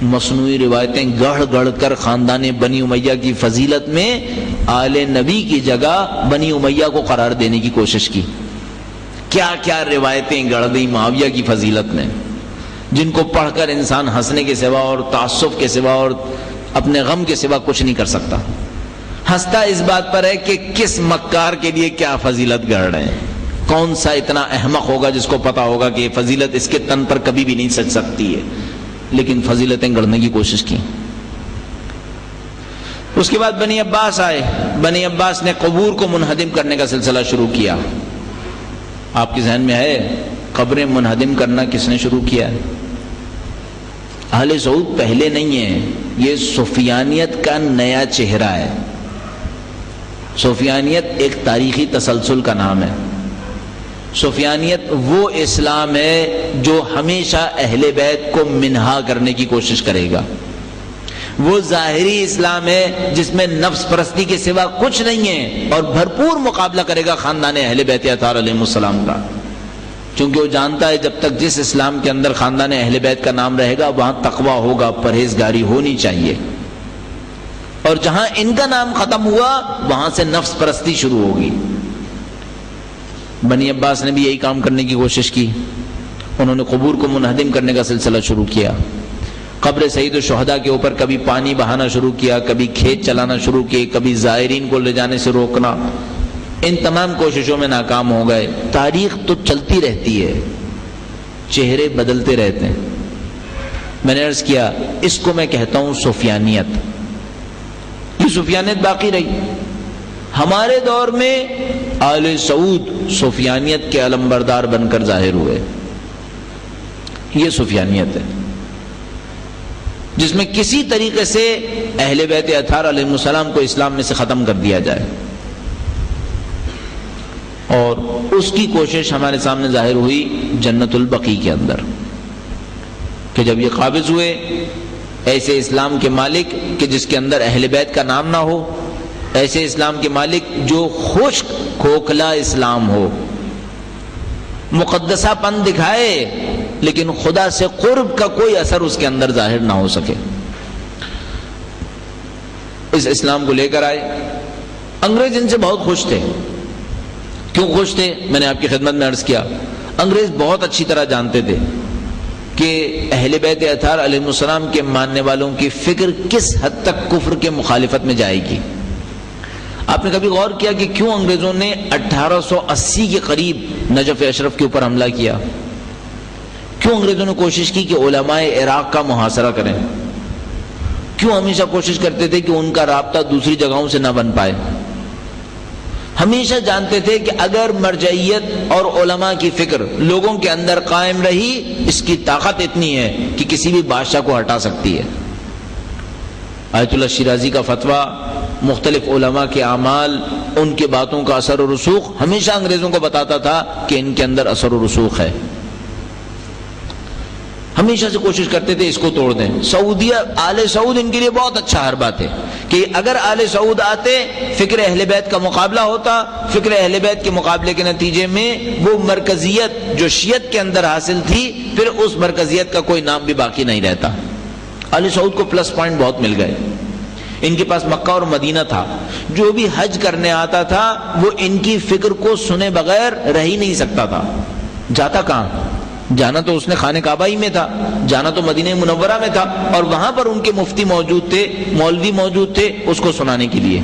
مصنوعی روایتیں گڑھ گڑھ کر خاندان بنی امیہ کی فضیلت میں آل نبی کی جگہ بنی امیہ کو قرار دینے کی کوشش کی. کیا کیا روایتیں گڑھ دی معاویہ کی فضیلت میں، جن کو پڑھ کر انسان ہنسنے کے سوا اور تعصب کے سوا اور اپنے غم کے سوا کچھ نہیں کر سکتا. ہنستا اس بات پر ہے کہ کس مکار کے لیے کیا فضیلت گڑھ رہے ہیں. کون سا اتنا احمق ہوگا جس کو پتا ہوگا کہ یہ فضیلت اس کے تن پر کبھی بھی نہیں سچ سکتی ہے، لیکن فضیلتیں گڑھنے کی کوشش کی. اس کے بعد بنی عباس آئے. بنی عباس نے قبور کو منہدم کرنے کا سلسلہ شروع کیا. آپ کے ذہن میں ہے قبریں منہدم کرنا کس نے شروع کیا ہے؟ اہل سعود پہلے نہیں ہے، یہ سفیانیت کا نیا چہرہ ہے. سفیانیت ایک تاریخی تسلسل کا نام ہے. سفیانیت وہ اسلام ہے جو ہمیشہ اہل بیت کو منہا کرنے کی کوشش کرے گا. وہ ظاہری اسلام ہے جس میں نفس پرستی کے سوا کچھ نہیں ہے، اور بھرپور مقابلہ کرے گا خاندان اہل بیت اطہار علیہ السلام کا. چونکہ وہ جانتا ہے جب تک جس اسلام کے اندر خاندان اہل بیت کا نام رہے گا وہاں تقویٰ ہوگا، پرہیزگاری ہونی چاہیے. اور جہاں ان کا نام ختم ہوا وہاں سے نفس پرستی شروع ہوگی. بنی عباس نے بھی یہی کام کرنے کی کوشش کی. انہوں نے قبور کو منہدم کرنے کا سلسلہ شروع کیا. قبر سید الشہداء کے اوپر کبھی پانی بہانا شروع کیا، کبھی کھیت چلانا شروع کیے، کبھی زائرین کو لے جانے سے روکنا. ان تمام کوششوں میں ناکام ہو گئے. تاریخ تو چلتی رہتی ہے، چہرے بدلتے رہتے ہیں. میں نے عرض کیا اس کو میں کہتا ہوں سفیانیت. یہ سفیانیت باقی رہی. ہمارے دور میں آل سعود سفیانیت کے علمبردار بن کر ظاہر ہوئے. یہ سفیانیت ہے جس میں کسی طریقے سے اہل بیت اطہار علیہ السلام کو اسلام میں سے ختم کر دیا جائے. اور اس کی کوشش ہمارے سامنے ظاہر ہوئی جنت البقیع کے اندر کہ جب یہ قابض ہوئے ایسے اسلام کے مالک کہ جس کے اندر اہل بیت کا نام نہ ہو، ایسے اسلام کے مالک جو خشک کھوکھلا اسلام ہو، مقدسہ پن دکھائے لیکن خدا سے قرب کا کوئی اثر اس کے اندر ظاہر نہ ہو سکے. اس اسلام کو لے کر آئے. انگریز ان سے بہت خوش تھے. کیوں خوش تھے؟ میں نے آپ کی خدمت میں عرض کیا. انگریز بہت اچھی طرح جانتے تھے کہ اہل بیت اطہار علیہ السلام کے ماننے والوں کی فکر کس حد تک کفر کے مخالفت میں جائے گی. آپ نے کبھی غور کیا کہ کیوں انگریزوں نے 1880 کے قریب نجف اشرف کے اوپر حملہ کیا؟ کیوں انگریزوں نے کوشش کی کہ علماء عراق کا محاصرہ کریں؟ کیوں ہمیشہ کوشش کرتے تھے کہ ان کا رابطہ دوسری جگہوں سے نہ بن پائے؟ ہمیشہ جانتے تھے کہ اگر مرجعیت اور علماء کی فکر لوگوں کے اندر قائم رہی اس کی طاقت اتنی ہے کہ کسی بھی بادشاہ کو ہٹا سکتی ہے. آیت اللہ شیرازی کا فتویٰ، مختلف علماء کے اعمال، ان کی باتوں کا اثر و رسوخ ہمیشہ انگریزوں کو بتاتا تھا کہ ان کے اندر اثر و رسوخ ہے. ہمیشہ سے کوشش کرتے تھے اس کو توڑ دیں. سعودیہ، آل سعود ان کے لیے بہت اچھا ہر بات ہے کہ اگر آل سعود آتے فکر اہل بیت کا مقابلہ ہوتا. فکر اہل بیت کے مقابلے کے نتیجے میں وہ مرکزیت جو شیعت کے اندر حاصل تھی، پھر اس مرکزیت کا کوئی نام بھی باقی نہیں رہتا. آل سعود کو پلس پوائنٹ بہت مل گئے. ان کے پاس مکہ اور مدینہ تھا. جو بھی حج کرنے آتا تھا وہ ان کی فکر کو سنے بغیر رہ ہی نہیں سکتا تھا. جاتا کہاں؟ جانا تو اس نے خانہ کعبہ ہی میں تھا، جانا تو مدینہ منورہ میں تھا، اور وہاں پر ان کے مفتی موجود تھے، مولوی موجود تھے اس کو سنانے کے لیے.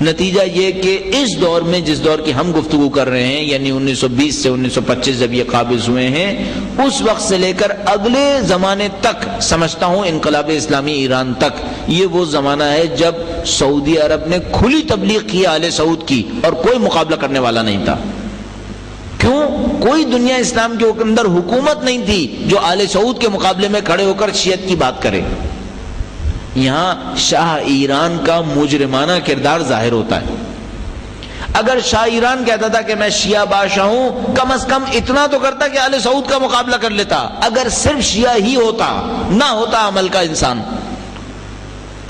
نتیجہ یہ کہ اس دور میں جس دور کی ہم گفتگو کر رہے ہیں، یعنی 1920 سے 1925 جب یہ قابض ہوئے ہیں، اس وقت سے لے کر اگلے زمانے تک، سمجھتا ہوں انقلاب اسلامی ایران تک، یہ وہ زمانہ ہے جب سعودی عرب نے کھلی تبلیغ کی آل سعود کی اور کوئی مقابلہ کرنے والا نہیں تھا. کیوں؟ کوئی دنیا اسلام کے اندر حکومت نہیں تھی جو آل سعود کے مقابلے میں کھڑے ہو کر شیعت کی بات کرے. یہاں شاہ ایران کا مجرمانہ کردار ظاہر ہوتا ہے. اگر شاہ ایران کہتا تھا کہ میں شیعہ بادشاہ ہوں، کم از کم اتنا تو کرتا کہ آل سعود کا مقابلہ کر لیتا. اگر صرف شیعہ ہی ہوتا، نہ ہوتا عمل کا انسان،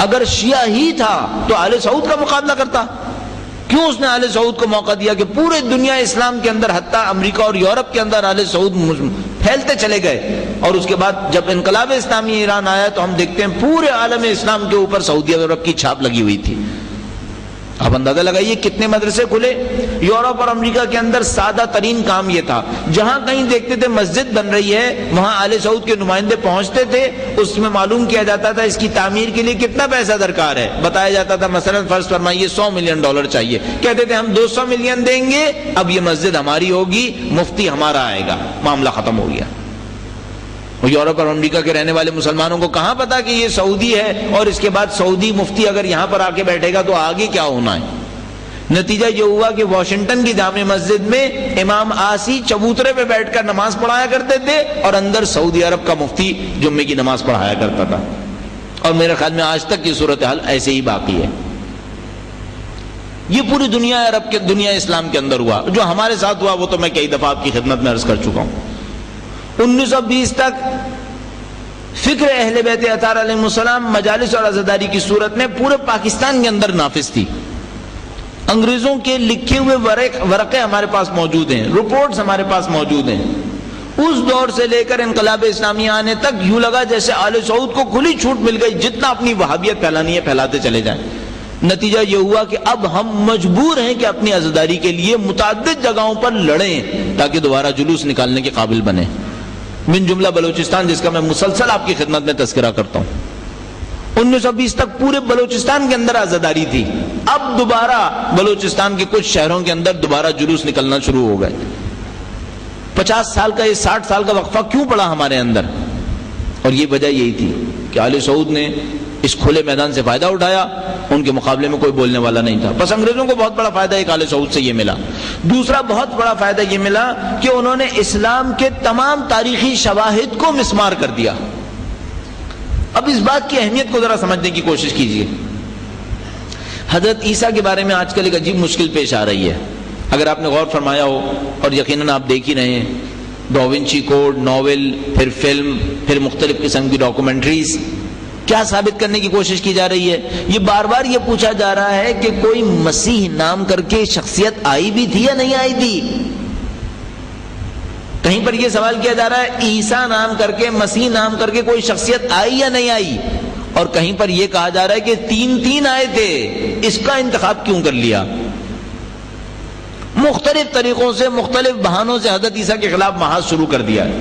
اگر شیعہ ہی تھا تو آل سعود کا مقابلہ کرتا. کیوں اس نے آل سعود کو موقع دیا کہ پورے دنیا اسلام کے اندر، حتیٰ امریکہ اور یورپ کے اندر آل سعود پھیلتے چلے گئے. اور اس کے بعد جب انقلاب اسلامی ایران آیا تو ہم دیکھتے ہیں پورے عالم اسلام کے اوپر سعودی عرب کی چھاپ لگی ہوئی تھی. اب اندازہ لگائیے کتنے مدرسے کھلے. یورپ اور امریکہ کے اندر سادہ ترین کام یہ تھا، جہاں کہیں دیکھتے تھے مسجد بن رہی ہے وہاں آل سعود کے نمائندے پہنچتے تھے. اس میں معلوم کیا جاتا تھا اس کی تعمیر کے لیے کتنا پیسہ درکار ہے. بتایا جاتا تھا مثلا فرض فرمائیے $100 ملین چاہیے. کہتے تھے ہم 200 ملین دیں گے، اب یہ مسجد ہماری ہوگی، مفتی ہمارا آئے گا. معاملہ ختم ہو گیا. یورپ اور امریکہ کے رہنے والے مسلمانوں کو کہاں پتا کہ یہ سعودی ہے، اور اس کے بعد سعودی مفتی اگر یہاں پر آ کے بیٹھے گا تو آگے کیا ہونا ہے. نتیجہ یہ ہوا کہ واشنگٹن کی جامع مسجد میں امام آسی چبوترے پہ بیٹھ کر نماز پڑھایا کرتے تھے، اور اندر سعودی عرب کا مفتی جمعے کی نماز پڑھایا کرتا تھا. اور میرے خیال میں آج تک یہ صورتحال ایسے ہی باقی ہے. یہ پوری دنیا عرب کے، دنیا اسلام کے اندر ہوا. جو ہمارے ساتھ ہوا وہ تو میں کئی دفعہ آپ کی خدمت میں عرض کر چکا ہوں. 1920 تک فکر اہل بیت اطہار علیہ السلام مجالس اور عزاداری کی صورت میں پورے پاکستان کے اندر نافذ تھی. انگریزوں کے لکھے ہوئے ورقے ہمارے پاس موجود ہیں، رپورٹس ہمارے پاس موجود ہیں. اس دور سے لے کر انقلاب اسلامی آنے تک یوں لگا جیسے آل سعود کو کھلی چھوٹ مل گئی، جتنا اپنی وہابیت پھیلانی ہے پھیلاتے چلے جائیں. نتیجہ یہ ہوا کہ اب ہم مجبور ہیں کہ اپنی عزاداری کے لیے متعدد جگہوں پر لڑیں تاکہ دوبارہ جلوس نکالنے کے قابل بنیں. من جملہ بلوچستان، جس کا میں مسلسل آپ کی خدمت میں تذکرہ کرتا ہوں. 1920 تک پورے بلوچستان کے اندر عزاداری تھی. اب دوبارہ بلوچستان کے کچھ شہروں کے اندر دوبارہ جلوس نکلنا شروع ہو گئے. 50 سال کا، یہ 60 سال کا وقفہ کیوں پڑا ہمارے اندر؟ اور یہ وجہ یہی تھی کہ آل سعود نے اس کھلے میدان سے فائدہ اٹھایا. ان کے مقابلے میں کوئی بولنے والا نہیں تھا. بس انگریزوں کو بہت بڑا فائدہ ایک آل سعود سے یہ ملا. دوسرا بہت بڑا فائدہ یہ ملا کہ انہوں نے اسلام کے تمام تاریخی شواہد کو مسمار کر دیا. اب اس بات کی اہمیت کو ذرا سمجھنے کی کوشش کیجیے. حضرت عیسیٰ کے بارے میں آج کل ایک عجیب مشکل پیش آ رہی ہے. اگر آپ نے غور فرمایا ہو، اور یقیناً آپ دیکھ ہی رہے ہیں، ڈاونچی کوڈ، ناول، پھر فلم، پھر مختلف قسم کی ڈاکومنٹریز، کیا ثابت کرنے کی کوشش کی جا رہی ہے؟ یہ بار بار یہ پوچھا جا رہا ہے کہ کوئی مسیح نام کر کے شخصیت آئی بھی تھی یا نہیں آئی تھی. کہیں پر یہ سوال کیا جا رہا ہے عیسیٰ نام کر کے، مسیح نام کر کے کوئی شخصیت آئی یا نہیں آئی، اور کہیں پر یہ کہا جا رہا ہے کہ تین آئے تھے. اس کا انتخاب کیوں کر لیا؟ مختلف طریقوں سے، مختلف بہانوں سے حضرت عیسیٰ کے خلاف محاذ شروع کر دیا ہے.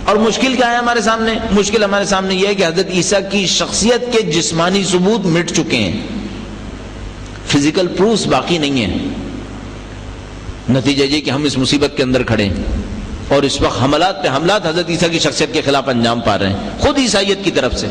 اور مشکل کیا ہے ہمارے سامنے؟ مشکل ہمارے سامنے یہ ہے کہ حضرت عیسیٰ کی شخصیت کے جسمانی ثبوت مٹ چکے ہیں، فزیکل پروفز باقی نہیں ہیں. نتیجہ یہ کہ ہم اس مصیبت کے اندر کھڑے ہیں، اور اس وقت حملات پہ حملات حضرت عیسیٰ کی شخصیت کے خلاف انجام پا رہے ہیں خود عیسائیت کی طرف سے.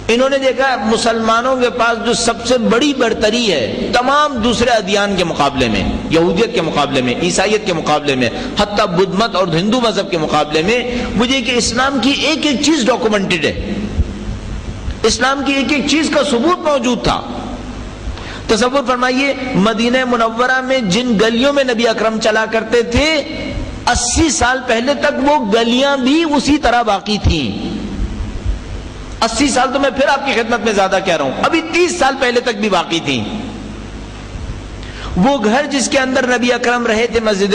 انہوں نے دیکھا مسلمانوں کے پاس جو سب سے بڑی برتری ہے تمام دوسرے ادیان کے مقابلے میں، یہودیت کے مقابلے میں، عیسائیت کے مقابلے میں، حتیٰ بدھ مت اور ہندو مذہب کے مقابلے میں، مجھے کہ اسلام کی ایک ایک چیز ڈاکومنٹڈ ہے. اسلام کی ایک ایک چیز کا ثبوت موجود تھا. تصور فرمائیے مدینہ منورہ میں جن گلیوں میں نبی اکرم چلا کرتے تھے 80 سال پہلے تک وہ گلیاں بھی اسی طرح باقی تھیں. 80 سال تو میں پھر آپ کی خدمت میں زیادہ کہہ رہا ہوں, ابھی 30 سال پہلے تک بھی باقی تھیں. وہ گھر جس کے اندر نبی اکرم رہے تھے مسجد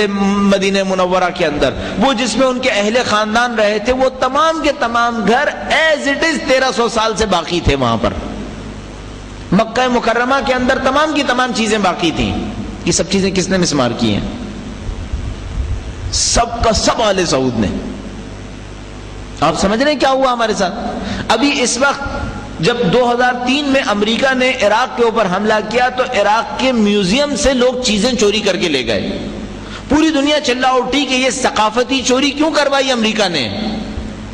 مدینہ منورہ کے اندر, وہ جس میں ان کے اہل خاندان رہے تھے, وہ تمام کے تمام گھر ایز اٹ از 1300 سال سے باقی تھے وہاں پر. مکہ مکرمہ کے اندر تمام کی تمام چیزیں باقی تھیں. یہ سب چیزیں کس نے مسمار کی ہیں؟ سب کا سب آل سعود نے. آپ سمجھ رہے ہیں کیا ہوا ہمارے ساتھ؟ ابھی اس وقت جب 2003 میں امریکہ نے عراق کے اوپر حملہ کیا تو عراق کے میوزیم سے لوگ چیزیں چوری کر کے لے گئے. پوری دنیا چلا اٹھی کہ یہ ثقافتی چوری کیوں کروائی امریکہ نے.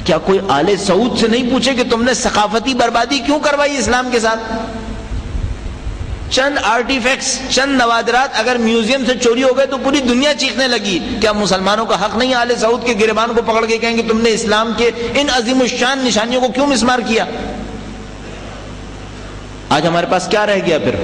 کیا کوئی آل سعود سے نہیں پوچھے کہ تم نے ثقافتی بربادی کیوں کروائی اسلام کے ساتھ؟ چند آرٹیفیکٹس, چند نوادرات اگر میوزیم سے چوری ہو گئے تو پوری دنیا چیخنے لگی. کیا مسلمانوں کا حق نہیں آل سعود کے گریبان کو پکڑ کے کہیں کہ تم نے اسلام کے ان عظیم الشان نشانیوں کو کیوں مسمار کیا؟ آج ہمارے پاس کیا رہ گیا پھر؟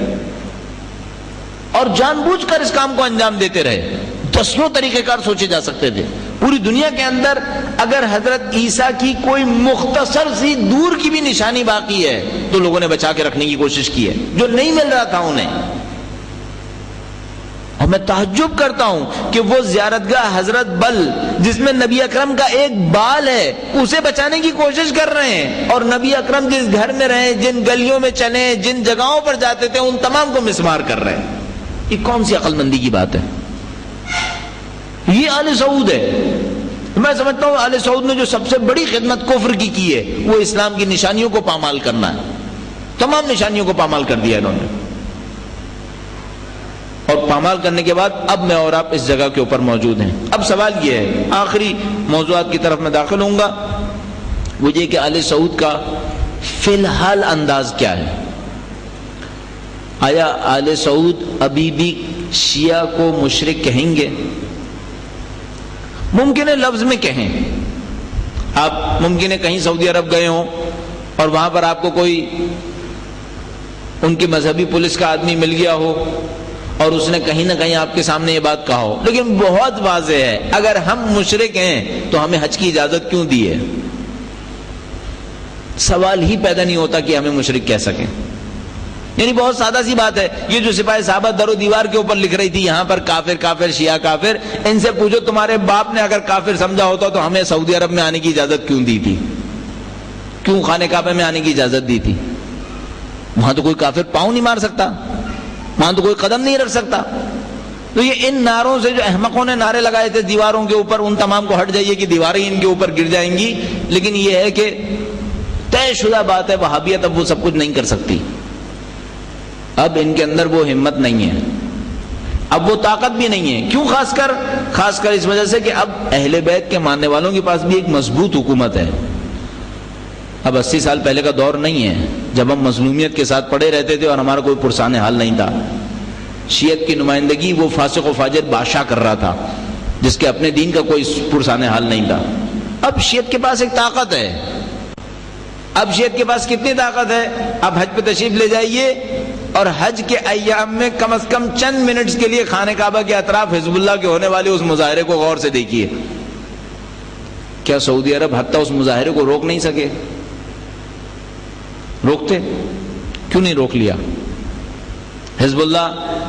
اور جان بوجھ کر اس کام کو انجام دیتے رہے. دسوں طریقہ کار سوچے جا سکتے تھے. پوری دنیا کے اندر اگر حضرت عیسیٰ کی کوئی مختصر سی دور کی بھی نشانی باقی ہے تو لوگوں نے بچا کے رکھنے کی کوشش کی ہے, جو نہیں مل رہا تھا انہیں. اور میں تعجب کرتا ہوں کہ وہ زیارتگاہ حضرت بل جس میں نبی اکرم کا ایک بال ہے اسے بچانے کی کوشش کر رہے ہیں, اور نبی اکرم جس گھر میں رہے, جن گلیوں میں چلے, جن جگہوں پر جاتے تھے, ان تمام کو مسمار کر رہے ہیں. یہ کون سی عقل مندی کی بات ہے؟ یہ آل سعود ہے. میں سمجھتا ہوں آل سعود نے جو سب سے بڑی خدمت کفر کی ہے وہ اسلام کی نشانیوں کو پامال کرنا ہے. تمام نشانیوں کو پامال کر دیا انہوں نے. اور پامال کرنے کے بعد اب میں اور آپ اس جگہ کے اوپر موجود ہیں. اب سوال یہ ہے, آخری موضوعات کی طرف میں داخل ہوں گا, وہ یہ کہ آل سعود کا فی الحال انداز کیا ہے. آیا آل سعود ابھی بھی شیعہ کو مشرک کہیں گے؟ ممکن ہے لفظ میں کہیں. آپ ممکن ہے کہیں سعودی عرب گئے ہوں اور وہاں پر آپ کو کوئی ان کی مذہبی پولیس کا آدمی مل گیا ہو اور اس نے کہیں نہ کہیں آپ کے سامنے یہ بات کہا ہو, لیکن بہت واضح ہے اگر ہم مشرک ہیں تو ہمیں حج کی اجازت کیوں دی ہے؟ سوال ہی پیدا نہیں ہوتا کہ ہمیں مشرک کہہ سکیں. یعنی بہت سادہ سی بات ہے. یہ جو سپاہی صحابہ در و دیوار کے اوپر لکھ رہی تھی یہاں پر کافر کافر شیعہ کافر, ان سے پوچھو تمہارے باپ نے اگر کافر سمجھا ہوتا تو ہمیں سعودی عرب میں آنے کی اجازت کیوں دی تھی؟ کیوں خانہ کعبہ میں آنے کی اجازت دی تھی؟ وہاں تو کوئی کافر پاؤں نہیں مار سکتا, وہاں تو کوئی قدم نہیں رکھ سکتا. تو یہ ان نعروں سے جو احمقوں نے نعرے لگائے تھے دیواروں کے اوپر, ان تمام کو ہٹ جائیے کہ دیواریں ان کے اوپر گر جائیں گی. لیکن یہ ہے کہ طے شدہ بات ہے وہابیت اب وہ سب کچھ نہیں کر سکتی. اب ان کے اندر وہ ہمت نہیں ہے, اب وہ طاقت بھی نہیں ہے. کیوں؟ خاص کر اس وجہ سے کہ اب اہل بیت کے ماننے والوں کے پاس بھی ایک مضبوط حکومت ہے. اب 80 سال پہلے کا دور نہیں ہے جب ہم مظلومیت کے ساتھ پڑے رہتے تھے اور ہمارا کوئی پرسان حال نہیں تھا. شیعت کی نمائندگی وہ فاسق و فاجر بادشاہ کر رہا تھا جس کے اپنے دین کا کوئی پرسان حال نہیں تھا. اب شیعت کے پاس ایک طاقت ہے. اب شیعت کے پاس کتنی طاقت ہے؟ اب حج پہ تشریف لے جائیے اور حج کے ایام میں کم از کم چند منٹس کے لیے خانہ کعبہ کے اطراف حزب اللہ کے ہونے والے اس مظاہرے کو غور سے دیکھیے. کیا سعودی عرب حتیٰ اس مظاہرے کو روک نہیں سکے؟ روکتے کیوں نہیں روک لیا؟ حزب اللہ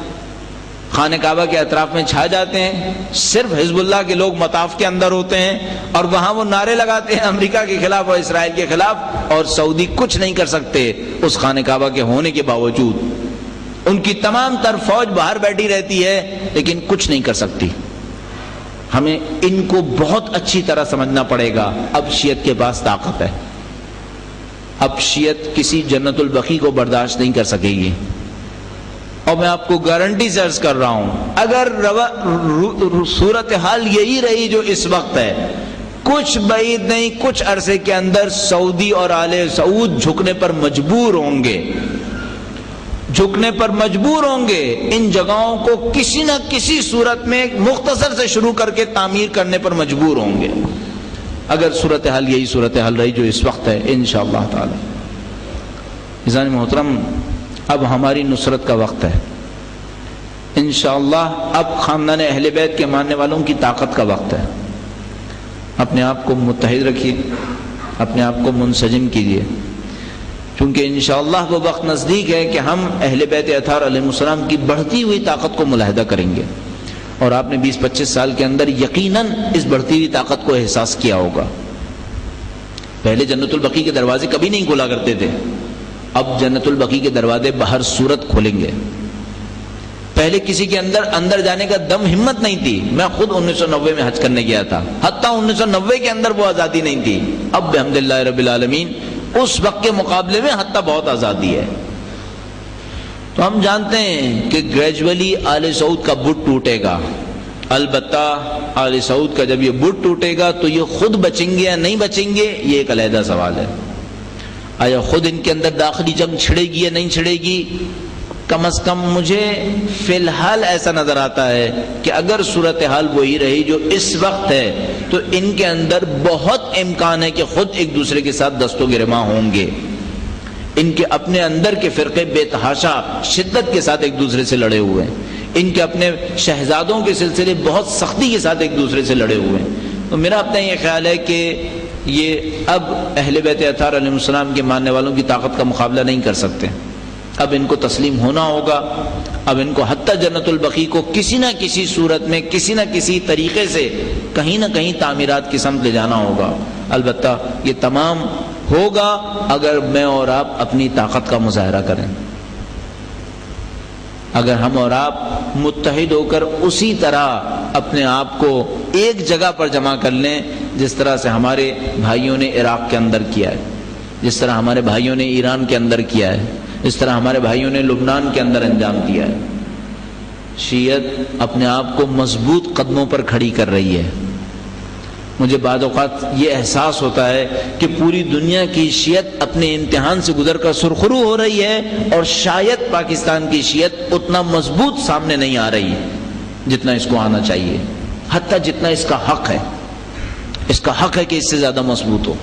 خانہ کعبہ کے اطراف میں چھا جاتے ہیں, صرف حزب اللہ کے لوگ مطاف کے اندر ہوتے ہیں اور وہاں وہ نعرے لگاتے ہیں امریکہ کے خلاف اور اسرائیل کے خلاف, اور سعودی کچھ نہیں کر سکتے اس خانہ کعبہ کے ہونے کے باوجود. ان کی تمام تر فوج باہر بیٹھی رہتی ہے لیکن کچھ نہیں کر سکتی. ہمیں ان کو بہت اچھی طرح سمجھنا پڑے گا. اب شیعت کے پاس طاقت ہے. اب شیعت کسی جنت البقیع کو برداشت نہیں کر سکے گی. اور میں آپ کو گارنٹی سے عرض کر رہا ہوں, اگر صورتحال یہی رہی جو اس وقت ہے, کچھ بعید نہیں کچھ عرصے کے اندر سعودی اور آل سعود جھکنے پر مجبور ہوں گے. جھکنے پر مجبور ہوں گے. ان جگہوں کو کسی نہ کسی صورت میں مختصر سے شروع کر کے تعمیر کرنے پر مجبور ہوں گے, اگر صورتحال یہی صورتحال رہی جو اس وقت ہے انشاءاللہ تعالی. عزیزان محترم, اب ہماری نصرت کا وقت ہے. انشاءاللہ اب خاندان اہل بیت کے ماننے والوں کی طاقت کا وقت ہے. اپنے آپ کو متحد رکھیے، اپنے آپ کو منسجم کیجیے، کیونکہ انشاءاللہ وہ وقت نزدیک ہے کہ ہم اہل بیت اطہار علیہ السلام کی بڑھتی ہوئی طاقت کو ملاحظہ کریں گے. اور آپ نے 20-25 سال کے اندر یقیناً اس بڑھتی ہوئی طاقت کو احساس کیا ہوگا. پہلے جنت البقیع کے دروازے کبھی نہیں کھولا کرتے تھے، اب جنت البقیع کے دروازے بہر صورت کھولیں گے. پہلے کسی کے اندر جانے کا دم ہمت نہیں تھی. میں خود 1990 میں حج کرنے گیا تھا، حتیٰ 1990 کے اندر وہ آزادی نہیں تھی. اب بحمدللہ رب العالمین اس وقت کے مقابلے میں حتیٰ بہت آزادی ہے. تو ہم جانتے ہیں کہ گریجولی آل سعود کا بت ٹوٹے گا. البتہ آل سعود کا جب یہ بت ٹوٹے گا تو یہ خود بچیں گے یا نہیں بچیں گے، یہ ایک علیحدہ سوال ہے. آیا خود ان کے اندر داخلی جنگ چھڑے گی یا نہیں چھڑے گی؟ کم از کم مجھے فی الحال ایسا نظر آتا ہے کہ اگر صورتحال وہی رہی جو اس وقت ہے تو ان کے اندر بہت امکان ہے کہ خود ایک دوسرے کے ساتھ دست و گرما ہوں گے. ان کے اپنے اندر کے فرقے بے تحاشا شدت کے ساتھ ایک دوسرے سے لڑے ہوئے ہیں. ان کے اپنے شہزادوں کے سلسلے بہت سختی کے ساتھ ایک دوسرے سے لڑے ہوئے ہیں. تو میرا اپنا یہ خیال ہے کہ یہ اب اہل بیت اطہار علیہ السلام کے ماننے والوں کی طاقت کا مقابلہ نہیں کر سکتے. اب ان کو تسلیم ہونا ہوگا. اب ان کو حتیٰ جنت البقیع کو کسی نہ کسی صورت میں کسی نہ کسی طریقے سے کہیں نہ کہیں تعمیرات کی سمت لے جانا ہوگا. البتہ یہ تمام ہوگا اگر میں اور آپ اپنی طاقت کا مظاہرہ کریں، اگر ہم اور آپ متحد ہو کر اسی طرح اپنے آپ کو ایک جگہ پر جمع کر لیں جس طرح سے ہمارے بھائیوں نے عراق کے اندر کیا ہے، جس طرح ہمارے بھائیوں نے ایران کے اندر کیا ہے، جس طرح ہمارے بھائیوں نے لبنان کے اندر انجام دیا ہے. شیعت اپنے آپ کو مضبوط قدموں پر کھڑی کر رہی ہے. مجھے بعض اوقات یہ احساس ہوتا ہے کہ پوری دنیا کی شیعت اپنے امتحان سے گزر کر سرخرو ہو رہی ہے اور شاید پاکستان کی شیعت اتنا مضبوط سامنے نہیں آ رہی جتنا اس کو آنا چاہیے، حتیٰ جتنا اس کا حق ہے. اس کا حق ہے کہ اس سے زیادہ مضبوط ہو،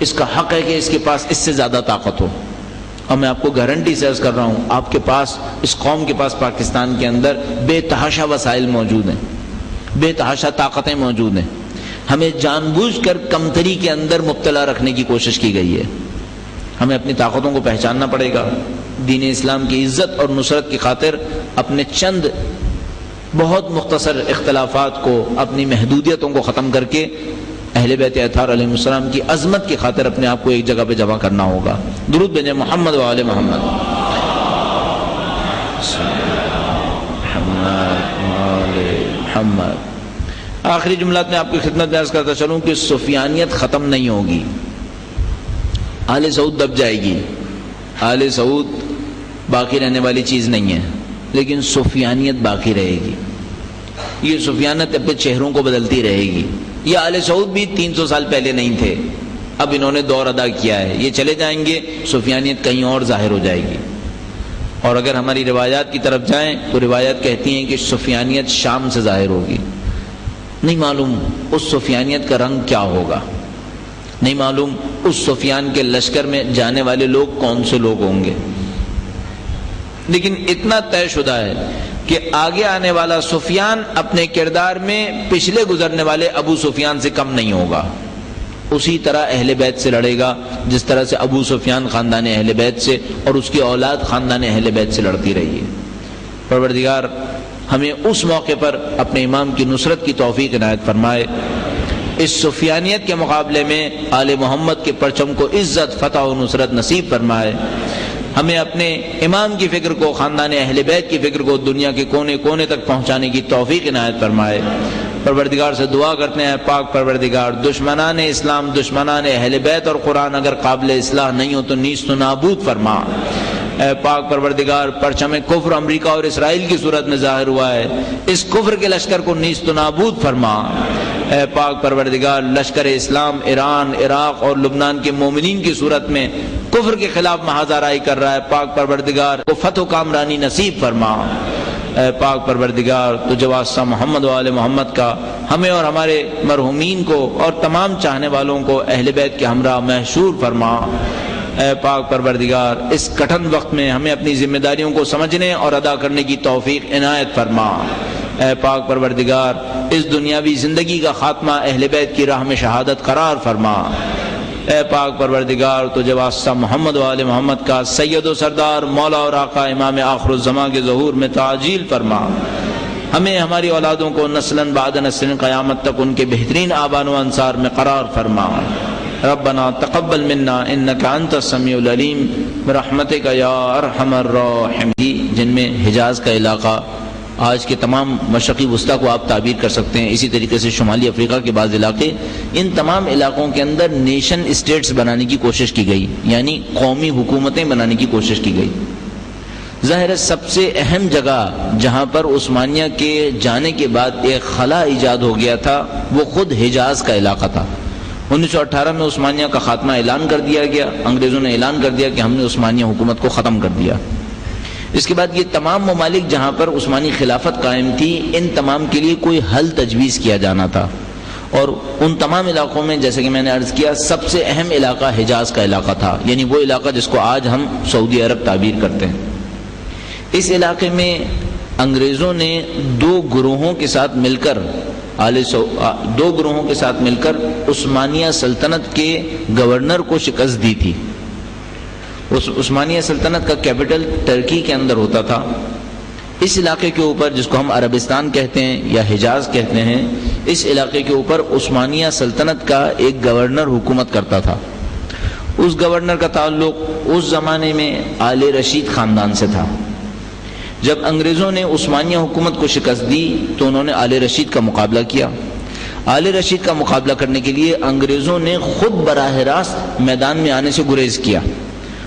اس کا حق ہے کہ اس کے پاس اس سے زیادہ طاقت ہو. اور میں آپ کو گارنٹی سے عرض کر رہا ہوں، آپ کے پاس، اس قوم کے پاس پاکستان کے اندر بے تحاشا وسائل موجود ہیں، بے تحاشا طاقتیں موجود ہیں. ہمیں جان بوجھ کر کمتری کے اندر مبتلا رکھنے کی کوشش کی گئی ہے. ہمیں اپنی طاقتوں کو پہچاننا پڑے گا. دین اسلام کی عزت اور نصرت کی خاطر اپنے چند بہت مختصر اختلافات کو، اپنی محدودیتوں کو ختم کر کے اہل بیت اطہار علیہ السلام کی عظمت کی خاطر اپنے آپ کو ایک جگہ پہ جمع کرنا ہوگا. درود بھیجیں محمد و آل محمد. محمد. آخری جملات میں آپ کی خدمت میں عرض کرتا چلوں کہ سفیانیت ختم نہیں ہوگی، آل سعود دب جائے گی. آل سعود باقی رہنے والی چیز نہیں ہے، لیکن سفیانیت باقی رہے گی. یہ سفیانیت اپنے چہروں کو بدلتی رہے گی. یہ آل سعود بھی 300 سال پہلے نہیں تھے، اب انہوں نے دور ادا کیا ہے. یہ چلے جائیں گے، سفیانیت کہیں اور ظاہر ہو جائے گی. اور اگر ہماری روایات کی طرف جائیں تو روایات کہتی ہیں کہ سفیانیت شام سے ظاہر ہوگی. نہیں معلوم اس سفیانیت کا رنگ کیا ہوگا، نہیں معلوم اس سفیان کے لشکر میں جانے والے لوگ کون سے لوگ ہوں گے. لیکن اتنا طے شدہ ہے کہ آگے آنے والا سفیان اپنے کردار میں پچھلے گزرنے والے ابو سفیان سے کم نہیں ہوگا. اسی طرح اہل بیت سے لڑے گا جس طرح سے ابو سفیان خاندان اہل بیت سے اور اس کی اولاد خاندان اہل بیت سے لڑتی رہی ہے. پروردگار ہمیں اس موقع پر اپنے امام کی نصرت کی توفیق عنایت فرمائے. اس سفیانیت کے مقابلے میں آل محمد کے پرچم کو عزت، فتح و نصرت نصیب فرمائے. ہمیں اپنے امام کی فکر کو، خاندان اہل بیت کی فکر کو دنیا کے کونے کونے تک پہنچانے کی توفیق عنایت فرمائے. پروردگار سے دعا کرتے ہیں، پاک پروردگار دشمنان اسلام، دشمنان اہل بیت اور قرآن اگر قابل اصلاح نہیں ہو تو نیست و نابود فرما. اے پاک پروردگار، پرچم کفر امریکہ اور اسرائیل کی صورت میں ظاہر ہوا ہے، اس کفر کے لشکر کو نیست و نابود فرما. اے پاک پروردگار، لشکر اسلام ایران، عراق اور لبنان کے مومنین کی صورت میں کفر کے خلاف محاذ آرائی کر رہا ہے، پاک پروردگار کو فتح و کامرانی نصیب فرما. اے پاک پروردگار تجھے واسطہ محمد و آل محمد کا ہمیں اور ہمارے مرحومین کو اور تمام چاہنے والوں کو اہل بیت کے ہمراہ محشور فرما. اے پاک پروردگار اس کٹھن وقت میں ہمیں اپنی ذمہ داریوں کو سمجھنے اور ادا کرنے کی توفیق عنایت فرما۔ اے پاک پروردگار اس دنیاوی زندگی کا خاتمہ اہل بیت کی راہ میں شہادت قرار فرما۔ اے پاک پروردگار تجھے واسطہ محمد و آل محمد کا سید و سردار مولا اور آقا امام آخر الزماں کے ظہور میں تعجیل فرما۔ ہمیں ہماری اولادوں کو نسلاً بعد نسل قیامت تک ان کے بہترین آبان و انصار میں قرار فرما۔ ربنا تقبل منا انک انت السمیع العلیم برحمتک یا ارحم الراحمین، جن میں حجاز کا علاقہ آج کے تمام مشرقی وسطیٰ کو آپ تعبیر کر سکتے ہیں، اسی طریقے سے شمالی افریقہ کے بعض علاقے، ان تمام علاقوں کے اندر نیشن اسٹیٹس بنانے کی کوشش کی گئی، یعنی قومی حکومتیں بنانے کی کوشش کی گئی۔ ظاہر ہے سب سے اہم جگہ جہاں پر عثمانیہ کے جانے کے بعد ایک خلا ایجاد ہو گیا تھا وہ خود حجاز کا علاقہ تھا۔ 1918 میں عثمانیہ کا خاتمہ اعلان کر دیا گیا، انگریزوں نے اعلان کر دیا کہ ہم نے عثمانیہ حکومت کو ختم کر دیا۔ اس کے بعد یہ تمام ممالک جہاں پر عثمانی خلافت قائم تھی، ان تمام کے لیے کوئی حل تجویز کیا جانا تھا، اور ان تمام علاقوں میں جیسے کہ میں نے عرض کیا سب سے اہم علاقہ حجاز کا علاقہ تھا، یعنی وہ علاقہ جس کو آج ہم سعودی عرب تعبیر کرتے ہیں۔ اس علاقے میں انگریزوں نے دو گروہوں کے ساتھ مل کر عثمانیہ سلطنت کے گورنر کو شکست دی تھی۔ اس عثمانیہ سلطنت کا کیپٹل ترکی کے اندر ہوتا تھا۔ اس علاقے کے اوپر جس کو ہم عربستان کہتے ہیں یا حجاز کہتے ہیں، اس علاقے کے اوپر عثمانیہ سلطنت کا ایک گورنر حکومت کرتا تھا۔ اس گورنر کا تعلق اس زمانے میں آل رشید خاندان سے تھا۔ جب انگریزوں نے عثمانیہ حکومت کو شکست دی تو انہوں نے آل رشید کا مقابلہ کیا۔ آل رشید کا مقابلہ کرنے کے لیے انگریزوں نے خود براہ راست میدان میں آنے سے گریز کیا۔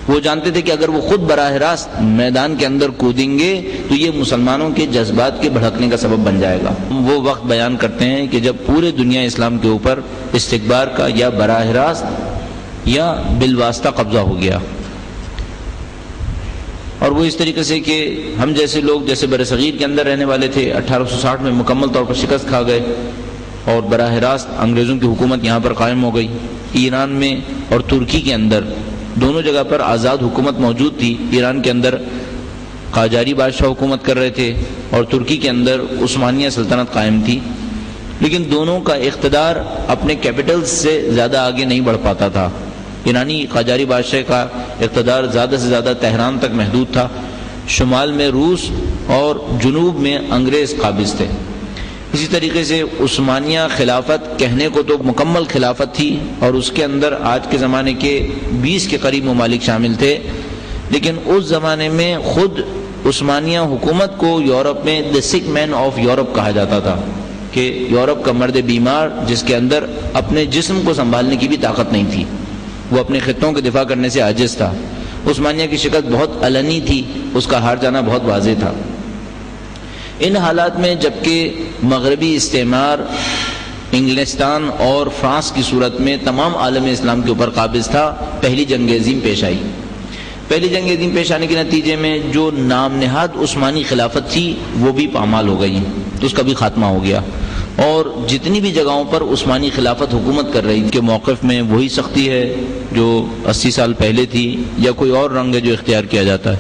وہ جانتے تھے کہ اگر وہ خود براہ راست میدان کے اندر کودیں گے تو یہ مسلمانوں کے جذبات کے بھڑکنے کا سبب بن جائے گا۔ وہ وقت بیان کرتے ہیں کہ جب پورے دنیا اسلام کے اوپر استکبار کا یا براہ راست یا بالواسطہ قبضہ ہو گیا، اور وہ اس طریقے سے کہ ہم جیسے لوگ جیسے برصغیر کے اندر رہنے والے تھے 1860 میں مکمل طور پر شکست کھا گئے، اور براہ راست انگریزوں کی حکومت یہاں پر قائم ہو گئی۔ ایران میں اور ترکی کے اندر دونوں جگہ پر آزاد حکومت موجود تھی۔ ایران کے اندر قاجاری بادشاہ حکومت کر رہے تھے اور ترکی کے اندر عثمانیہ سلطنت قائم تھی، لیکن دونوں کا اقتدار اپنے کیپٹل سے زیادہ آگے نہیں بڑھ پاتا تھا۔ ایرانی قاجاری بادشاہ کا اقتدار زیادہ سے زیادہ تہران تک محدود تھا، شمال میں روس اور جنوب میں انگریز قابض تھے۔ اسی طریقے سے عثمانیہ خلافت کہنے کو تو مکمل خلافت تھی، اور اس کے اندر آج کے زمانے کے 20 کے قریب ممالک شامل تھے، لیکن اس زمانے میں خود عثمانیہ حکومت کو یورپ میں دی سک مین آف یورپ کہا جاتا تھا، کہ یورپ کا مرد بیمار جس کے اندر اپنے جسم کو سنبھالنے کی بھی طاقت نہیں تھی، وہ اپنے خطوں کے دفاع کرنے سے عاجز تھا۔ عثمانیہ کی شکست بہت علنی تھی، اس کا ہار جانا بہت واضح تھا۔ ان حالات میں جبکہ مغربی استعمار انگلستان اور فرانس کی صورت میں تمام عالم اسلام کے اوپر قابض تھا، پہلی جنگ عظیم پیش آئی۔ پہلی جنگ عظیم پیش آنے کے نتیجے میں جو نام نہاد عثمانی خلافت تھی وہ بھی پامال ہو گئی، تو اس کا بھی خاتمہ ہو گیا، اور جتنی بھی جگہوں پر عثمانی خلافت حکومت کر رہی کے موقف میں وہی سختی ہے جو 80 سال پہلے تھی، یا کوئی اور رنگ ہے جو اختیار کیا جاتا ہے۔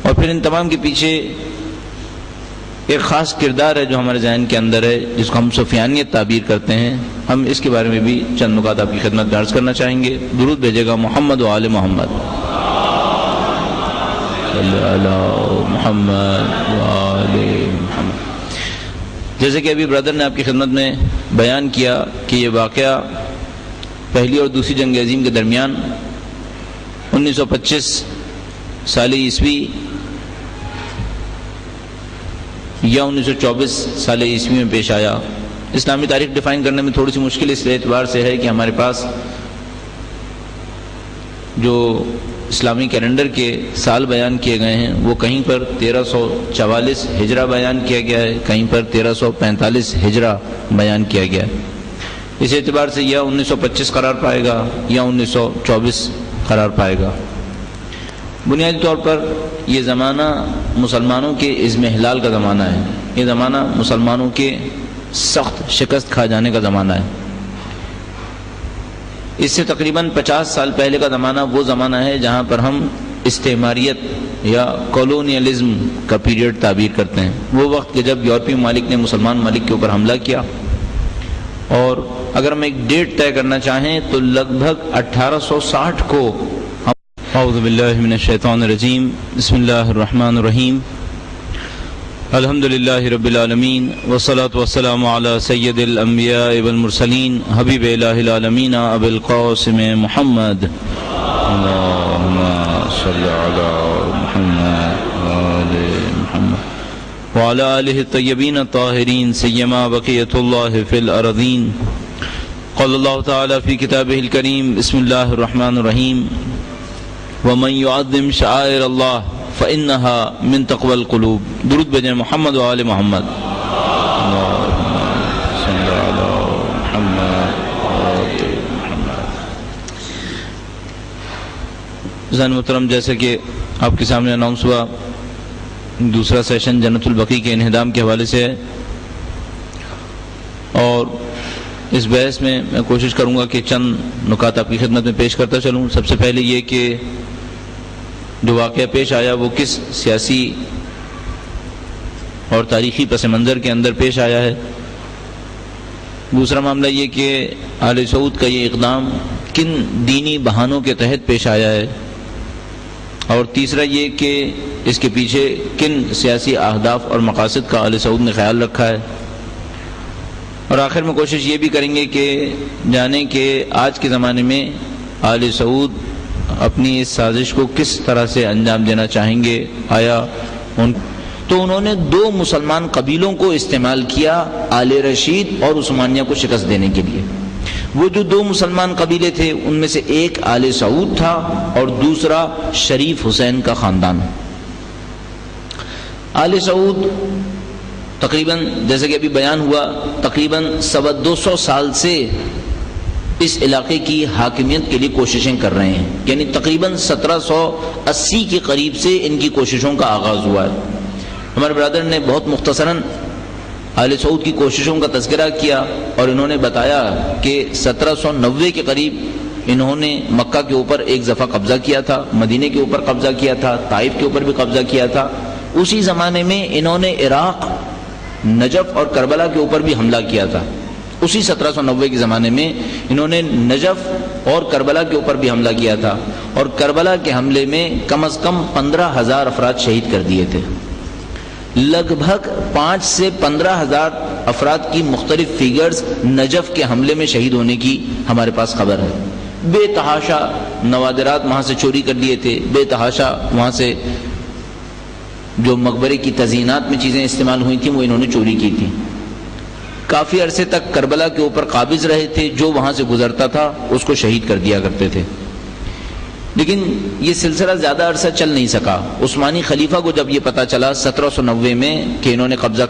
اور پھر ان تمام کے پیچھے ایک خاص کردار ہے جو ہمارے ذہن کے اندر ہے، جس کو ہم سفیانیت تعبیر کرتے ہیں۔ ہم اس کے بارے میں بھی چند نکات آپ کی خدمت میں عرض کرنا چاہیں گے۔ درود بھیجے گا محمد و آل محمد، صلی علی محمد و آل محمد۔ جیسے کہ ابھی برادر نے آپ کی خدمت میں بیان کیا کہ یہ واقعہ پہلی اور دوسری جنگ عظیم کے درمیان 1925 سال عیسوی یا 1924 سال عیسوی میں پیش آیا۔ اسلامی تاریخ ڈیفائن کرنے میں تھوڑی سی مشکل اس اعتبار سے ہے کہ ہمارے پاس جو اسلامی کیلنڈر کے سال بیان کیے گئے ہیں وہ کہیں پر 1344 ہجرہ بیان کیا گیا ہے، کہیں پر 1345 ہجرہ بیان کیا گیا ہے۔ اس اعتبار سے یا 1925 قرار پائے گا یا 1924 قرار پائے گا۔ بنیادی طور پر یہ زمانہ مسلمانوں کے عزم ہلال کا زمانہ ہے، یہ زمانہ مسلمانوں کے سخت شکست کھا جانے کا زمانہ ہے۔ اس سے تقریباً 50 سال پہلے کا زمانہ وہ زمانہ ہے جہاں پر ہم استعماریت یا کولونیلزم کا پیریڈ تعبیر کرتے ہیں. وہ وقت کہ جب یورپی ممالک نے مسلمان ممالک کے اوپر حملہ کیا. اور اگر ہم ایک ڈیٹ طے کرنا چاہیں تو لگ بھگ 1860 کو اعوذ باللہ من الشیطان الرجیم بسم اللہ الرحمن الرحیم الحمدللہ رب العالمین والصلاة والسلام علی سید الانبیاء والمرسلین حبیب الہ العالمین ابی القاسم محمد اللہم صلی علی محمد وآل محمد وعلى آله الطيبين الطاهرين سيما بقية الله في الأرضين. قال الله تعالى في كتابه الكريم بسم الله الرحمن الرحيم ومن يعظم شعائر الله فإنها من تقوى القلوب. درود بجائے محمد وآل محمد. اللهم صل على محمد وآل محمد. زن محترم، جیسے کہ آپ کے سامنے اناؤنس ہوا، دوسرا سیشن جنت البقیع کے انہدام کے حوالے سے ہے، اور اس بحث میں کوشش کروں گا کہ چند نکات آپ کی خدمت میں پیش کرتا چلوں. سب سے پہلے یہ کہ جو واقعہ پیش آیا وہ کس سیاسی اور تاریخی پس منظر کے اندر پیش آیا ہے. دوسرا معاملہ یہ کہ آل سعود کا یہ اقدام کن دینی بہانوں کے تحت پیش آیا ہے. اور تیسرا یہ کہ اس کے پیچھے کن سیاسی اہداف اور مقاصد کا آل سعود نے خیال رکھا ہے. اور آخر میں کوشش یہ بھی کریں گے کہ جانیں کہ آج کے زمانے میں آل سعود اپنی اس سازش کو کس طرح سے انجام دینا چاہیں گے. آیا تو انہوں نے 2 مسلمان قبیلوں کو استعمال کیا آل رشید اور عثمانیہ کو شکست دینے کے لیے. وہ جو 2 مسلمان قبیلے تھے ان میں سے ایک آل سعود تھا اور دوسرا شریف حسین کا خاندان. آل سعود تقریباً جیسے کہ ابھی بیان ہوا تقریباً 250 سال سے اس علاقے کی حاکمیت کے لیے کوششیں کر رہے ہیں. یعنی تقریباً 1780 کے قریب سے ان کی کوششوں کا آغاز ہوا ہے. ہمارے برادر نے بہت مختصراً آل سعود کی کوششوں کا تذکرہ کیا اور انہوں نے بتایا کہ 1790 کے قریب انہوں نے مکہ کے اوپر ایک دفعہ قبضہ کیا تھا، مدینے کے اوپر قبضہ کیا تھا، طائف کے اوپر بھی قبضہ کیا تھا. اسی زمانے میں انہوں نے عراق، نجف اور کربلا کے اوپر بھی حملہ کیا تھا. اسی 1790 کے زمانے میں انہوں نے نجف اور کربلا کے اوپر بھی حملہ کیا تھا، اور کربلا کے حملے میں کم از کم 15,000 افراد شہید کر دیے تھے. لگ بھگ 5 سے 15,000 افراد کی مختلف فیگرز نجف کے حملے میں شہید ہونے کی ہمارے پاس خبر ہے. بے تحاشا نوادرات وہاں سے چوری کر لیے تھے، بے تحاشا وہاں سے جو مقبرے کی تزئینات میں چیزیں استعمال ہوئی تھیں وہ انہوں نے چوری کی تھی. کافی عرصے تک کربلا کے اوپر قابض رہے تھے، جو وہاں سے گزرتا تھا اس کو شہید کر دیا کرتے تھے. لیکن یہ سلسلہ زیادہ عرصہ چل نہیں سکا. عثمانی خلیفہ کو جب یہ پتہ چلا 1790 میں کہ انہوں نے قبضہ